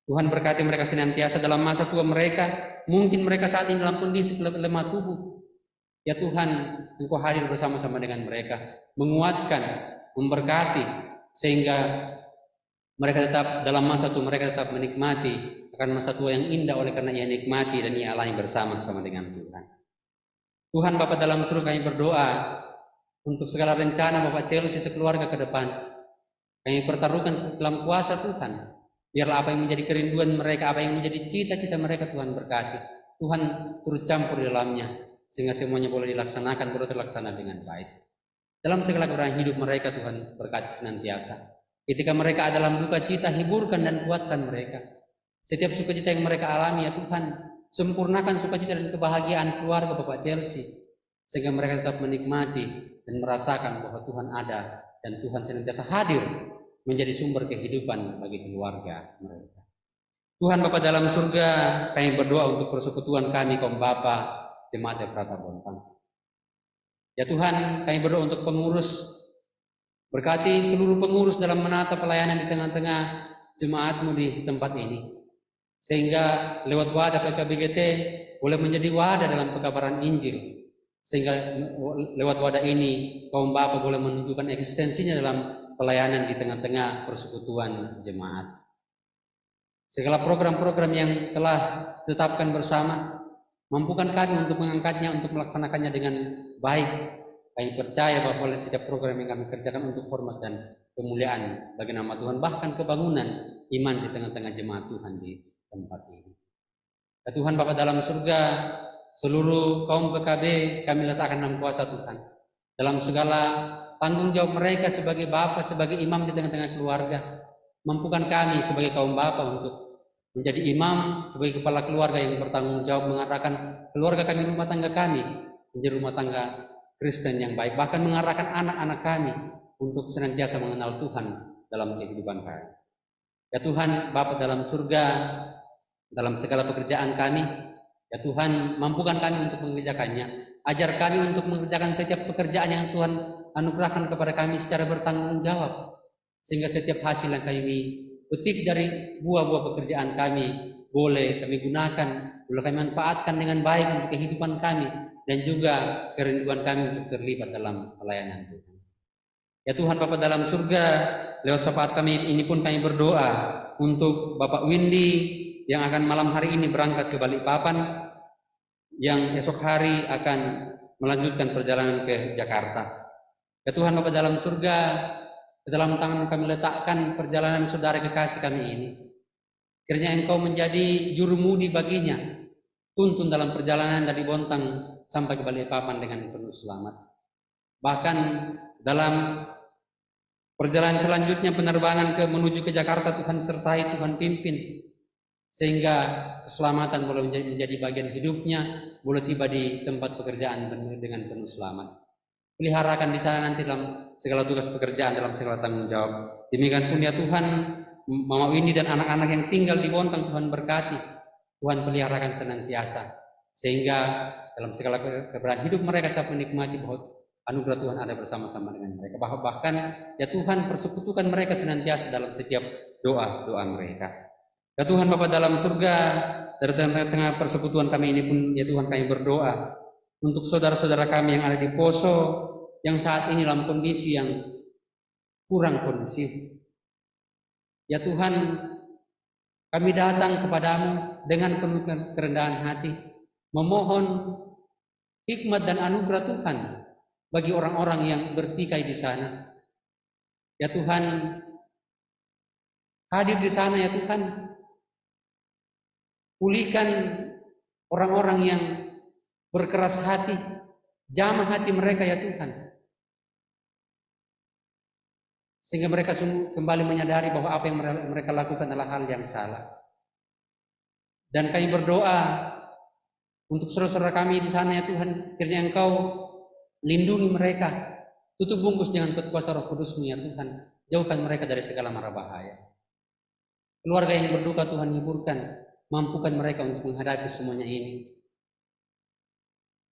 Tuhan berkati mereka senantiasa dalam masa tua mereka. Mungkin mereka saat ini dalam kondisi lemah tubuh. Ya Tuhan, Engkau hadir bersama-sama dengan mereka, menguatkan, memberkati, sehingga mereka tetap dalam masa tua mereka tetap menikmati akan masa tua yang indah, oleh karena ia nikmati dan ia alami bersama-sama dengan Tuhan. Tuhan Bapa dalam surga, kami berdoa untuk segala rencana Bapak Chelsea sekeluarga ke depan. Kami pertaruhkan dalam kuasa Tuhan. Biarlah apa yang menjadi kerinduan mereka, apa yang menjadi cita-cita mereka, Tuhan berkati. Tuhan turut campur di dalamnya, sehingga semuanya boleh dilaksanakan, boleh terlaksana dengan baik. Dalam segala keadaan hidup mereka, Tuhan berkati senantiasa. Ketika mereka dalam duka cita, hiburkan dan kuatkan mereka. Setiap sukacita yang mereka alami, ya Tuhan, sempurnakan sukacita dan kebahagiaan keluarga Bapak Chelsea, sehingga mereka tetap menikmati dan merasakan bahwa Tuhan ada, dan Tuhan senantiasa hadir menjadi sumber kehidupan bagi keluarga mereka. Tuhan Bapa dalam surga, kami berdoa untuk persekutuan kami kaum Bapa Jemaat Efrata Bontang. Ya Tuhan, kami berdoa untuk pengurus, berkati seluruh pengurus dalam menata pelayanan di tengah-tengah jemaat-Mu di tempat ini, sehingga lewat wadah PKBGT boleh menjadi wadah dalam pekabaran Injil, sehingga lewat wadah ini kaum Bapa boleh menunjukkan eksistensinya dalam pelayanan di tengah-tengah persekutuan jemaat. Segala program-program yang telah ditetapkan bersama, mampukan kami untuk mengangkatnya, untuk melaksanakannya dengan baik. Kami percaya bahwa setiap program yang kami kerjakan untuk hormat dan kemuliaan bagi nama Tuhan, bahkan kebangunan iman di tengah-tengah jemaat Tuhan di tempat ini. Ya Tuhan Bapa dalam surga, seluruh kaum PKB kami letakkan dalam kuasa Tuhan. Dalam segala tanggung jawab mereka sebagai Bapa, sebagai imam di tengah-tengah keluarga, mampukan kami sebagai kaum Bapa untuk menjadi imam, sebagai kepala keluarga yang bertanggung jawab mengarahkan keluarga kami, rumah tangga kami menjadi rumah tangga Kristen yang baik, bahkan mengarahkan anak-anak kami untuk senantiasa mengenal Tuhan dalam kehidupan kami. Ya Tuhan Bapa dalam surga, dalam segala pekerjaan kami, ya Tuhan mampukan kami untuk mengerjakannya. Ajar kami untuk mengerjakan setiap pekerjaan yang Tuhan anugerahkan kepada kami secara bertanggung jawab, sehingga setiap hasil yang kami petik dari buah-buah pekerjaan kami boleh kami gunakan, boleh kami manfaatkan dengan baik untuk kehidupan kami dan juga kerinduan kami untuk terlibat dalam pelayanan Tuhan. Ya Tuhan Bapa dalam surga, lewat syafaat kami ini pun kami berdoa untuk Bapak Windy yang akan malam hari ini berangkat ke Balikpapan, yang esok hari akan melanjutkan perjalanan ke Jakarta. Ya Tuhan Bapa dalam surga, ke dalam tangan kami letakkan perjalanan saudara kekasih kami ini. Kiranya Engkau menjadi jurumudi baginya, tuntun dalam perjalanan dari Bontang sampai ke Balikpapan dengan penuh selamat. Bahkan dalam perjalanan selanjutnya penerbangan menuju ke Jakarta, Tuhan sertai, Tuhan pimpin, sehingga keselamatan boleh menjadi bagian hidupnya, boleh tiba di tempat pekerjaan dengan penuh selamat. Peliharakan di sana nanti dalam segala tugas pekerjaan, dalam segala tanggung jawab. Demikian pun ya Tuhan, Mama Windy dan anak-anak yang tinggal di Bontang Tuhan berkati, Tuhan peliharakan senantiasa, sehingga dalam segala keberadaan hidup mereka tetap menikmati bahwa anugerah Tuhan ada bersama-sama dengan mereka. Bahkan ya Tuhan persekutukan mereka senantiasa dalam setiap doa-doa mereka. Ya Tuhan Bapa dalam surga, dari tengah-tengah persekutuan kami ini pun ya Tuhan kami berdoa untuk saudara-saudara kami yang ada di Poso, yang saat ini dalam kondisi yang kurang kondusif. Ya Tuhan, kami datang kepadamu dengan penuh kerendahan hati, memohon hikmat dan anugerah Tuhan bagi orang-orang yang bertikai di sana. Ya Tuhan, hadir di sana ya Tuhan, pulihkan orang-orang yang berkeras hati, jamah hati mereka ya Tuhan, sehingga mereka kembali menyadari bahwa apa yang mereka lakukan adalah hal yang salah. Dan kami berdoa untuk saudara-saudara kami di sana ya Tuhan, kiranya Engkau lindungi mereka, tutup bungkus dengan kuasa Roh Kudus-Mu ya Tuhan, jauhkan mereka dari segala mara bahaya. Keluarga yang berduka Tuhan hiburkan, mampukan mereka untuk menghadapi semuanya ini.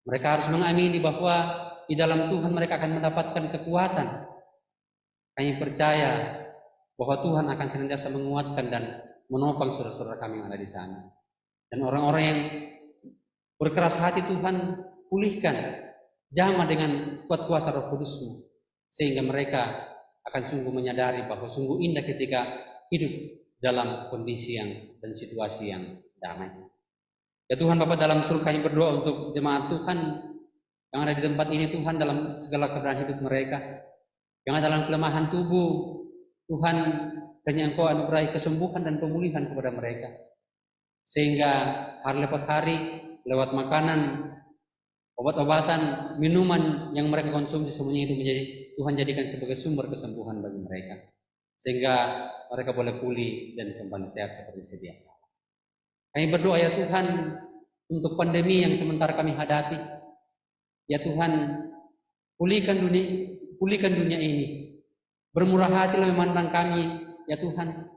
Mereka harus mengamini bahwa di dalam Tuhan mereka akan mendapatkan kekuatan. Kami percaya bahwa Tuhan akan senantiasa menguatkan dan menopang saudara-saudara kami yang ada di sana. Dan orang-orang yang berkeras hati Tuhan pulihkan, jamah dengan kuat kuasa Roh Kudus-Mu, sehingga mereka akan sungguh menyadari bahwa sungguh indah ketika hidup dalam kondisi dan situasi yang damai. Ya Tuhan Bapa dalam surga, kami berdoa untuk jemaat Tuhan yang ada di tempat ini Tuhan, dalam segala keadaan hidup mereka, yang ada dalam kelemahan tubuh, Tuhan kiranya Engkau anugerahi kesembuhan dan pemulihan kepada mereka, sehingga hari lepas hari lewat makanan, obat-obatan, minuman yang mereka konsumsi, semuanya itu menjadi Tuhan jadikan sebagai sumber kesembuhan bagi mereka, sehingga mereka boleh pulih dan kembali sehat seperti sedia kala. Kami berdoa ya Tuhan untuk pandemi yang sementara kami hadapi. Ya Tuhan, pulihkan dunia ini. Bermurah hatilah memandang kami ya Tuhan,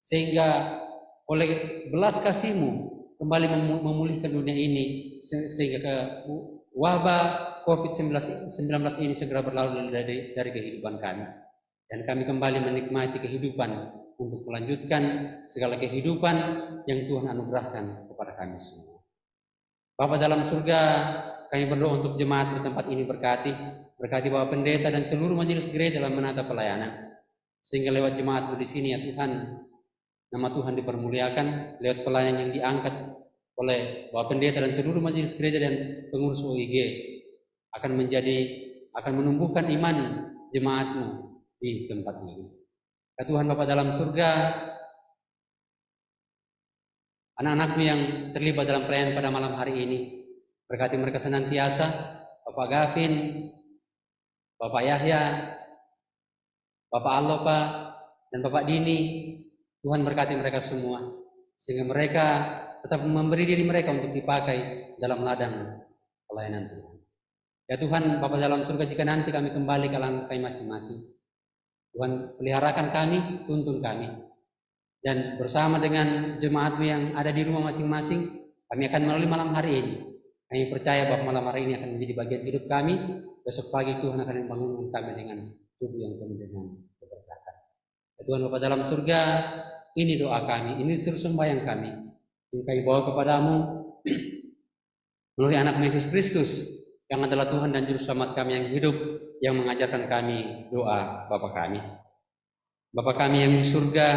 sehingga oleh belas kasih-Mu kembali memulihkan dunia ini, sehingga ke wabah COVID-19 ini segera berlalu dari kehidupan kami, dan kami kembali menikmati kehidupan untuk melanjutkan segala kehidupan yang Tuhan anugerahkan kepada kami semua. Bapa dalam surga, kami berdoa untuk jemaat di tempat ini, berkati Bapak Pendeta dan seluruh majelis gereja dalam menata pelayanan. Sehingga lewat jemaat di sini ya Tuhan, nama Tuhan dipermuliakan, lewat pelayanan yang diangkat oleh Bapak Pendeta dan seluruh majelis gereja dan pengurus OIG akan menumbuhkan iman jemaat-Mu di tempat ini. Ya Tuhan Bapa dalam surga, anak-anak-Mu yang terlibat dalam pelayanan pada malam hari ini, berkati mereka senantiasa, Bapak Gavin, Bapak Yahya, Bapak Alopa, dan Bapak Dini. Tuhan berkati mereka semua, sehingga mereka tetap memberi diri mereka untuk dipakai dalam ladang pelayanan Tuhan. Ya Tuhan, Bapa dalam surga, jika nanti kami kembali ke alam kami masing-masing, Tuhan peliharakan kami, tuntun kami, dan bersama dengan jemaat-Mu yang ada di rumah masing-masing, kami akan melalui malam hari ini. Kami percaya bahwa malam hari ini akan menjadi bagian hidup kami. Besok pagi Tuhan akan membangun kami dengan tubuh yang penuh dengan keberkatan. Ya Tuhan Bapa dalam surga, ini doa kami, ini seru sembahyang kami, yang kami bawa kepadamu melalui anak Yesus Kristus, yang adalah Tuhan dan Juru Selamat kami yang hidup, yang mengajarkan kami doa Bapa kami. Bapa kami yang di surga,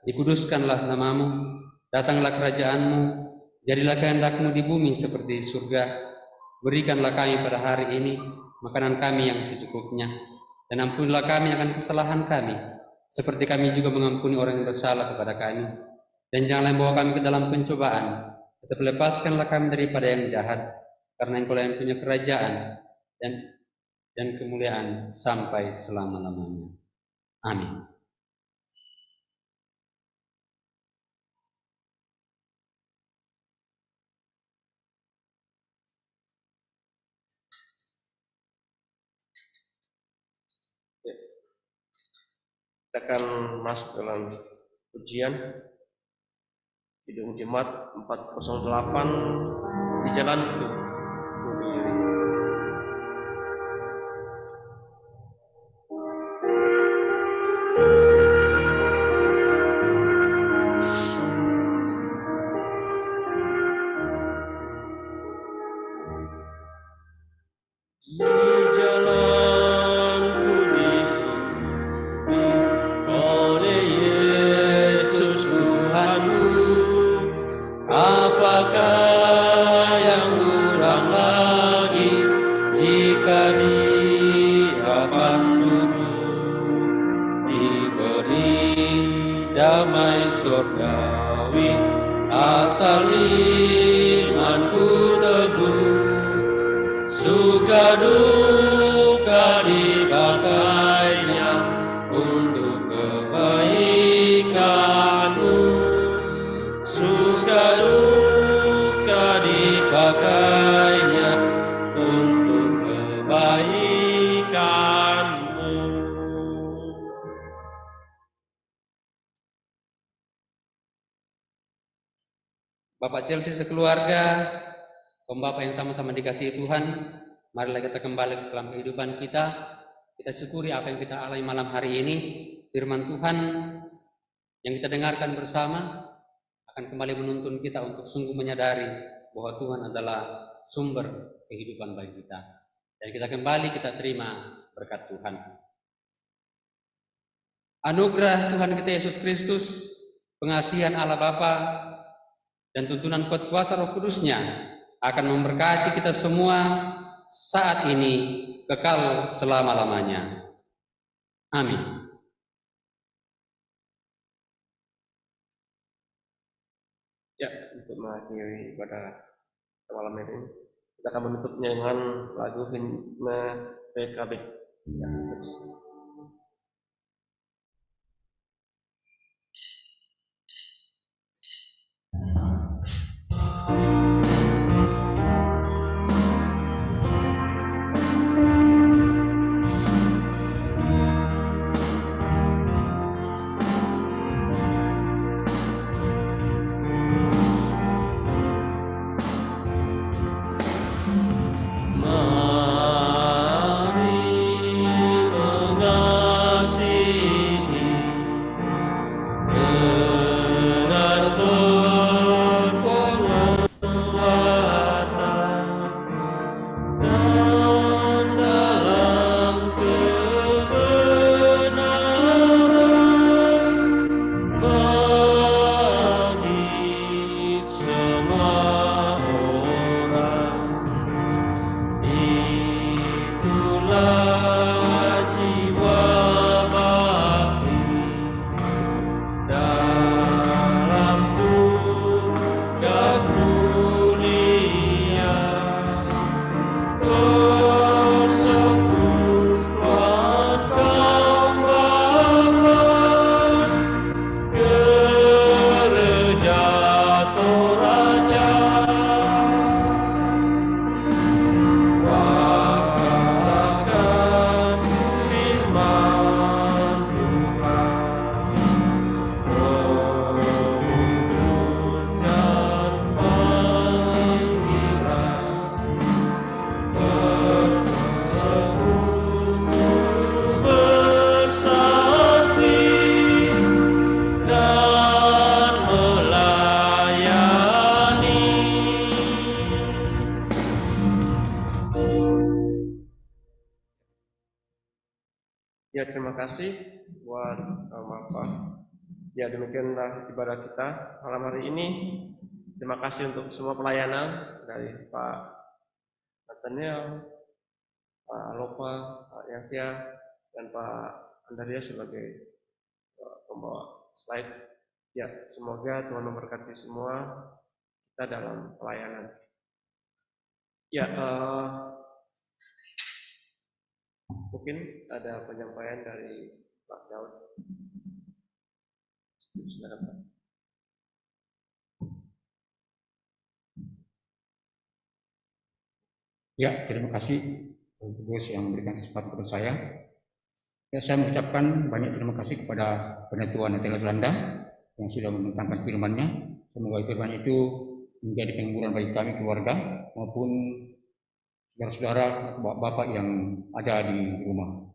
dikuduskanlah namamu, datanglah kerajaan-Mu, jadilah kehendak-Mu di bumi seperti di surga. Berikanlah kami pada hari ini makanan kami yang secukupnya, dan ampunilah kami akan kesalahan kami, seperti kami juga mengampuni orang yang bersalah kepada kami. Dan janganlah membawa kami ke dalam pencobaan, tetapi lepaskanlah kami daripada yang jahat, karena Engkau yang punya kerajaan dan kemuliaan sampai selama-lamanya. Amin. Kita akan masuk dalam ujian Gedung Jemaat 408 di Jalan Kediri. Damai surgawi asal imanku teguh, suka duka dipakainya untuk kebaikanmu, suka duka dipakainya untuk kebaikanmu. Bapak Chelsea sekeluarga, kaum Bapak yang sama-sama dikasihi Tuhan, marilah kita kembali ke dalam kehidupan kita. Kita syukuri apa yang kita alami malam hari ini. Firman Tuhan yang kita dengarkan bersama akan kembali menuntun kita untuk sungguh menyadari bahwa Tuhan adalah sumber kehidupan bagi kita. Dan kita kembali kita terima berkat Tuhan. Anugerah Tuhan kita Yesus Kristus, pengasihan Allah Bapa, dan tuntunan kuasa Roh Kudus-Nya akan memberkati kita semua saat ini kekal selama-lamanya. Amin. Ya, untuk mengakhiri pada malam ini, kita akan menutupnya dengan lagu himne PKB. Ya, terus. Mari Ya, terima kasih buat Bapak. Ya, demikianlah ibadah kita malam hari ini. Terima kasih untuk semua pelayanan dari Pak Nathaniel, Pak Lopa, Pak Yahya, dan Pak Andreas sebagai pembawa slide. Ya, semoga Tuhan memberkati semua kita dalam pelayanan. Ya, mungkin ada penyampaian dari Pak Daud. Silakan, Pak. Ya, terima kasih Gus yang memberikan kesempatan kepada saya. Ya, saya mengucapkan banyak terima kasih kepada Penetua Nathaniel Belanda yang sudah membentangkan firman-Nya. Semoga firman itu menjadi penghiburan bagi kami keluarga maupun saudara-saudara bapak yang ada di rumah.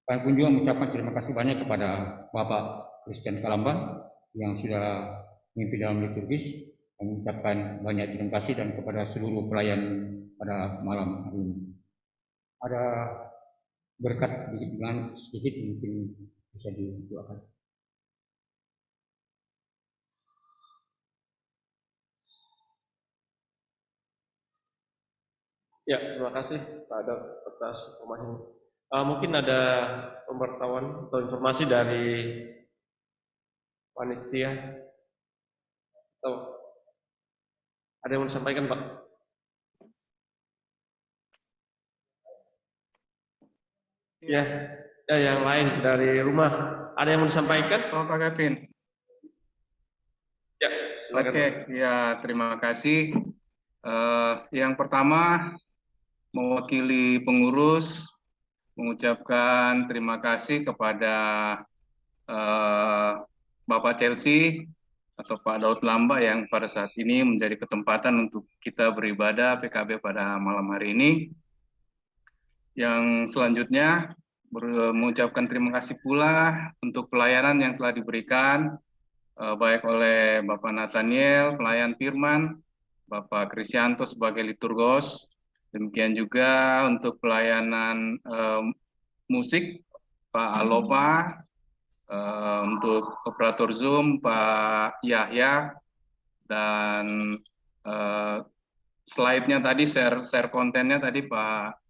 Kami pun juga mengucapkan terima kasih banyak kepada Bapak Christian Kalamba yang sudah memimpin dalam liturgis. Kami mengucapkan banyak terima kasih dan kepada seluruh pelayan pada malam hari ini. Ada berkat sedikit mungkin bisa didoakan. Ya, terima kasih Pak Daud atas informasinya. Mungkin ada pemberitahuan atau informasi dari panitia atau ada yang mau disampaikan, Pak? Ya, yang lain dari rumah ada yang mau disampaikan? Oh, Pak Kevin. Ya, silakan. Oke, ya terima kasih. Yang pertama, mewakili pengurus mengucapkan terima kasih kepada Bapak Chelsea atau Pak Daud Lamba yang pada saat ini menjadi ketempatan untuk kita beribadah PKB pada malam hari ini. Yang selanjutnya mengucapkan terima kasih pula untuk pelayanan yang telah diberikan baik oleh Bapak Nathaniel, pelayan firman, Bapak Krisyanto sebagai liturgos, demikian juga untuk pelayanan musik Pak Alopa, untuk operator Zoom Pak Yahya, dan slide-nya tadi, share kontennya tadi Pak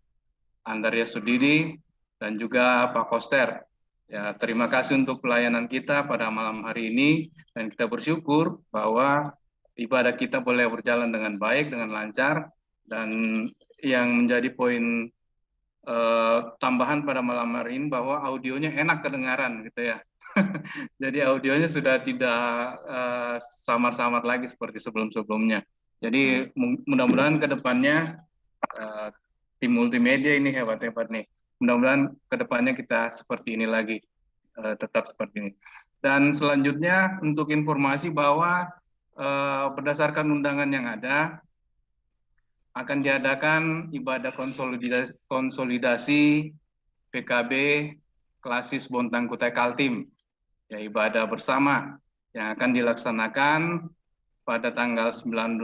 Andreas Sudidi, dan juga Pak Koster. Ya, terima kasih untuk pelayanan kita pada malam hari ini, dan kita bersyukur bahwa ibadah kita boleh berjalan dengan baik, dengan lancar, dan yang menjadi poin tambahan pada malam hari ini bahwa audionya enak kedengaran gitu ya. Jadi audionya sudah tidak samar-samar lagi seperti sebelum-sebelumnya. Jadi mudah-mudahan ke depannya tim multimedia ini hebat-hebat nih. Mudah-mudahan ke depannya kita seperti ini lagi, tetap seperti ini. Dan selanjutnya untuk informasi bahwa berdasarkan undangan yang ada, akan diadakan ibadah konsolidasi PKB Klasis Bontang Kutai Kaltim, ya ibadah bersama yang akan dilaksanakan pada tanggal 19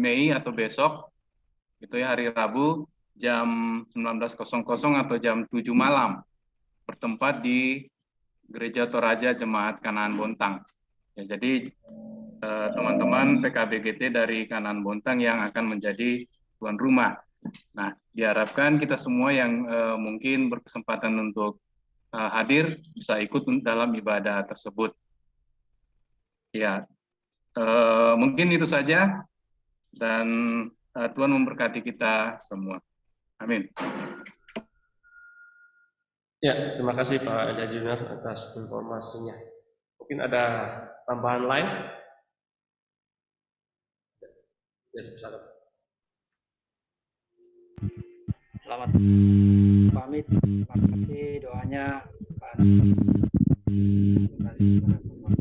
Mei atau besok, itu ya hari Rabu, jam 19.00 atau jam 7 malam, bertempat di Gereja Toraja Jemaat Kanaan Bontang. Ya, jadi teman-teman PKBGT dari Kanaan Bontang yang akan menjadi tuan rumah. Nah, diharapkan kita semua yang mungkin berkesempatan untuk hadir bisa ikut dalam ibadah tersebut. Ya, mungkin itu saja, dan Tuhan memberkati kita semua. Amin. Ya, terima kasih Pak Elia Junior atas informasinya. Mungkin ada tambahan lain? Ya, silakan. Selamat pamit. Terima kasih doanya Pak Anton. Terima kasih kepada Tuhan.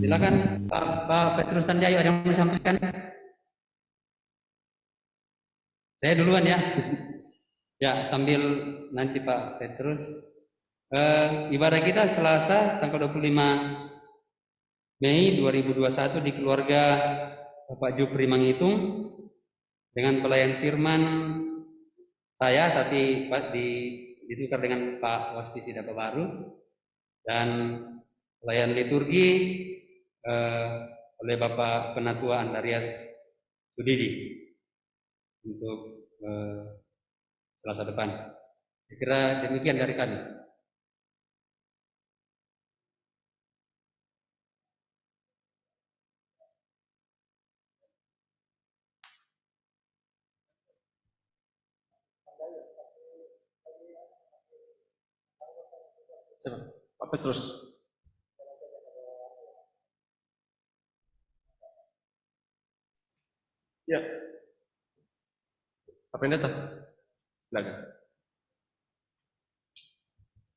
Silakan Pak Petrus Sanjayo, ada yang mau disampaikan? Saya duluan ya. Ya, sambil nanti Pak Petrus. Ibadah kita Selasa tanggal 25 Mei 2021 di keluarga Bapak Jupri Manghitung dengan pelayan firman saya tapi ditukar dengan Pak Wasti Sidapa Baru, dan pelayan liturgi oleh Bapak Penatua Andarias Sudidi untuk Selasa depan. Saya kira demikian dari kami. Pak Petrus. Ya. Pak Pendeta. Silakan.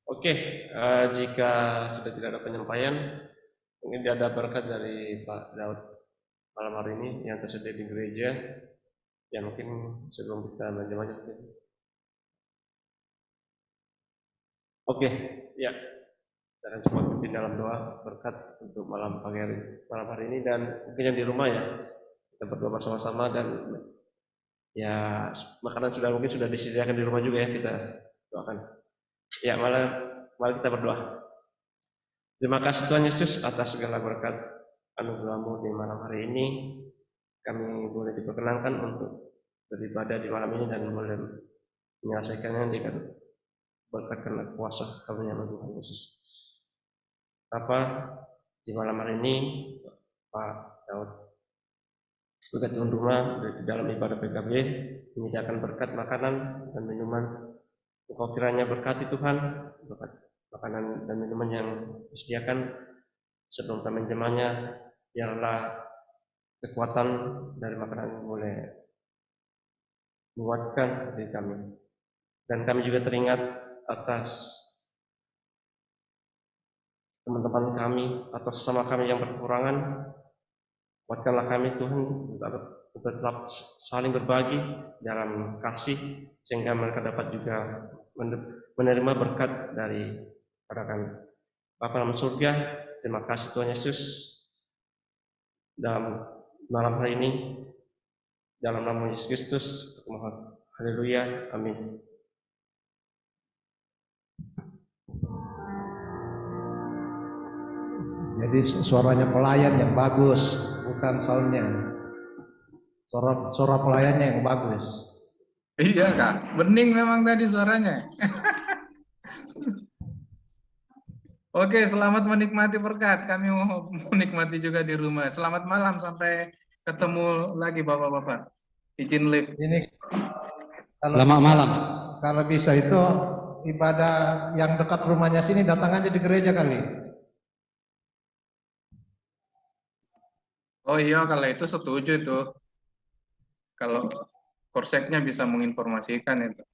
Oke, jika sudah tidak ada penyampaian, mungkin ada berkat dari Pak Daud malam hari ini yang tersedia di gereja. Ya mungkin sebelum kita lanjut. Oke, ya. Saya akan coba pimpin dalam doa berkat untuk malam hari ini, dan mungkin yang di rumah ya kita berdoa bersama-sama, dan ya makanan mungkin sudah disediakan di rumah juga ya, kita doakan. Ya, mari kita berdoa. Terima kasih Tuhan Yesus atas segala berkat anugerah-Mu di malam hari ini. Kami boleh diperkenankan untuk beribadah di malam ini dan boleh menyelesaikannya dengan berkat karena kuasa karunia Tuhan Yesus. Di malam hari ini Pak Daud sebagai tuan rumah di dalam ibadah PKB menyediakan berkat makanan dan minuman. Engkau kiranya berkati Tuhan, berkat makanan dan minuman yang disediakan sebelum kami menjemahnya, biarlah kekuatan dari makanan yang boleh menguatkan diri kami. Dan kami juga teringat atas teman-teman kami atau sesama kami yang berkekurangan. Kuatkanlah kami Tuhan untuk tetap saling berbagi dalam kasih, sehingga mereka dapat juga menerima berkat dari kami. Bapa dalam surga, terima kasih Tuhan Yesus dalam malam hari ini, dalam nama Yesus Kristus, haleluya, amin. Jadi suaranya pelayan yang bagus, bukan soundnya. Suara pelayannya yang bagus. Iya Kak, bening memang tadi suaranya. Oke, selamat menikmati berkat. Kami mau menikmati juga di rumah. Selamat malam, sampai ketemu lagi Bapak-Bapak. Izin live. Ini Selamat malam. Kalau bisa itu ibadah yang dekat rumahnya sini, datang aja di gereja kali. Oh iya, kalau itu setuju itu. Kalau Korseknya bisa menginformasikan itu.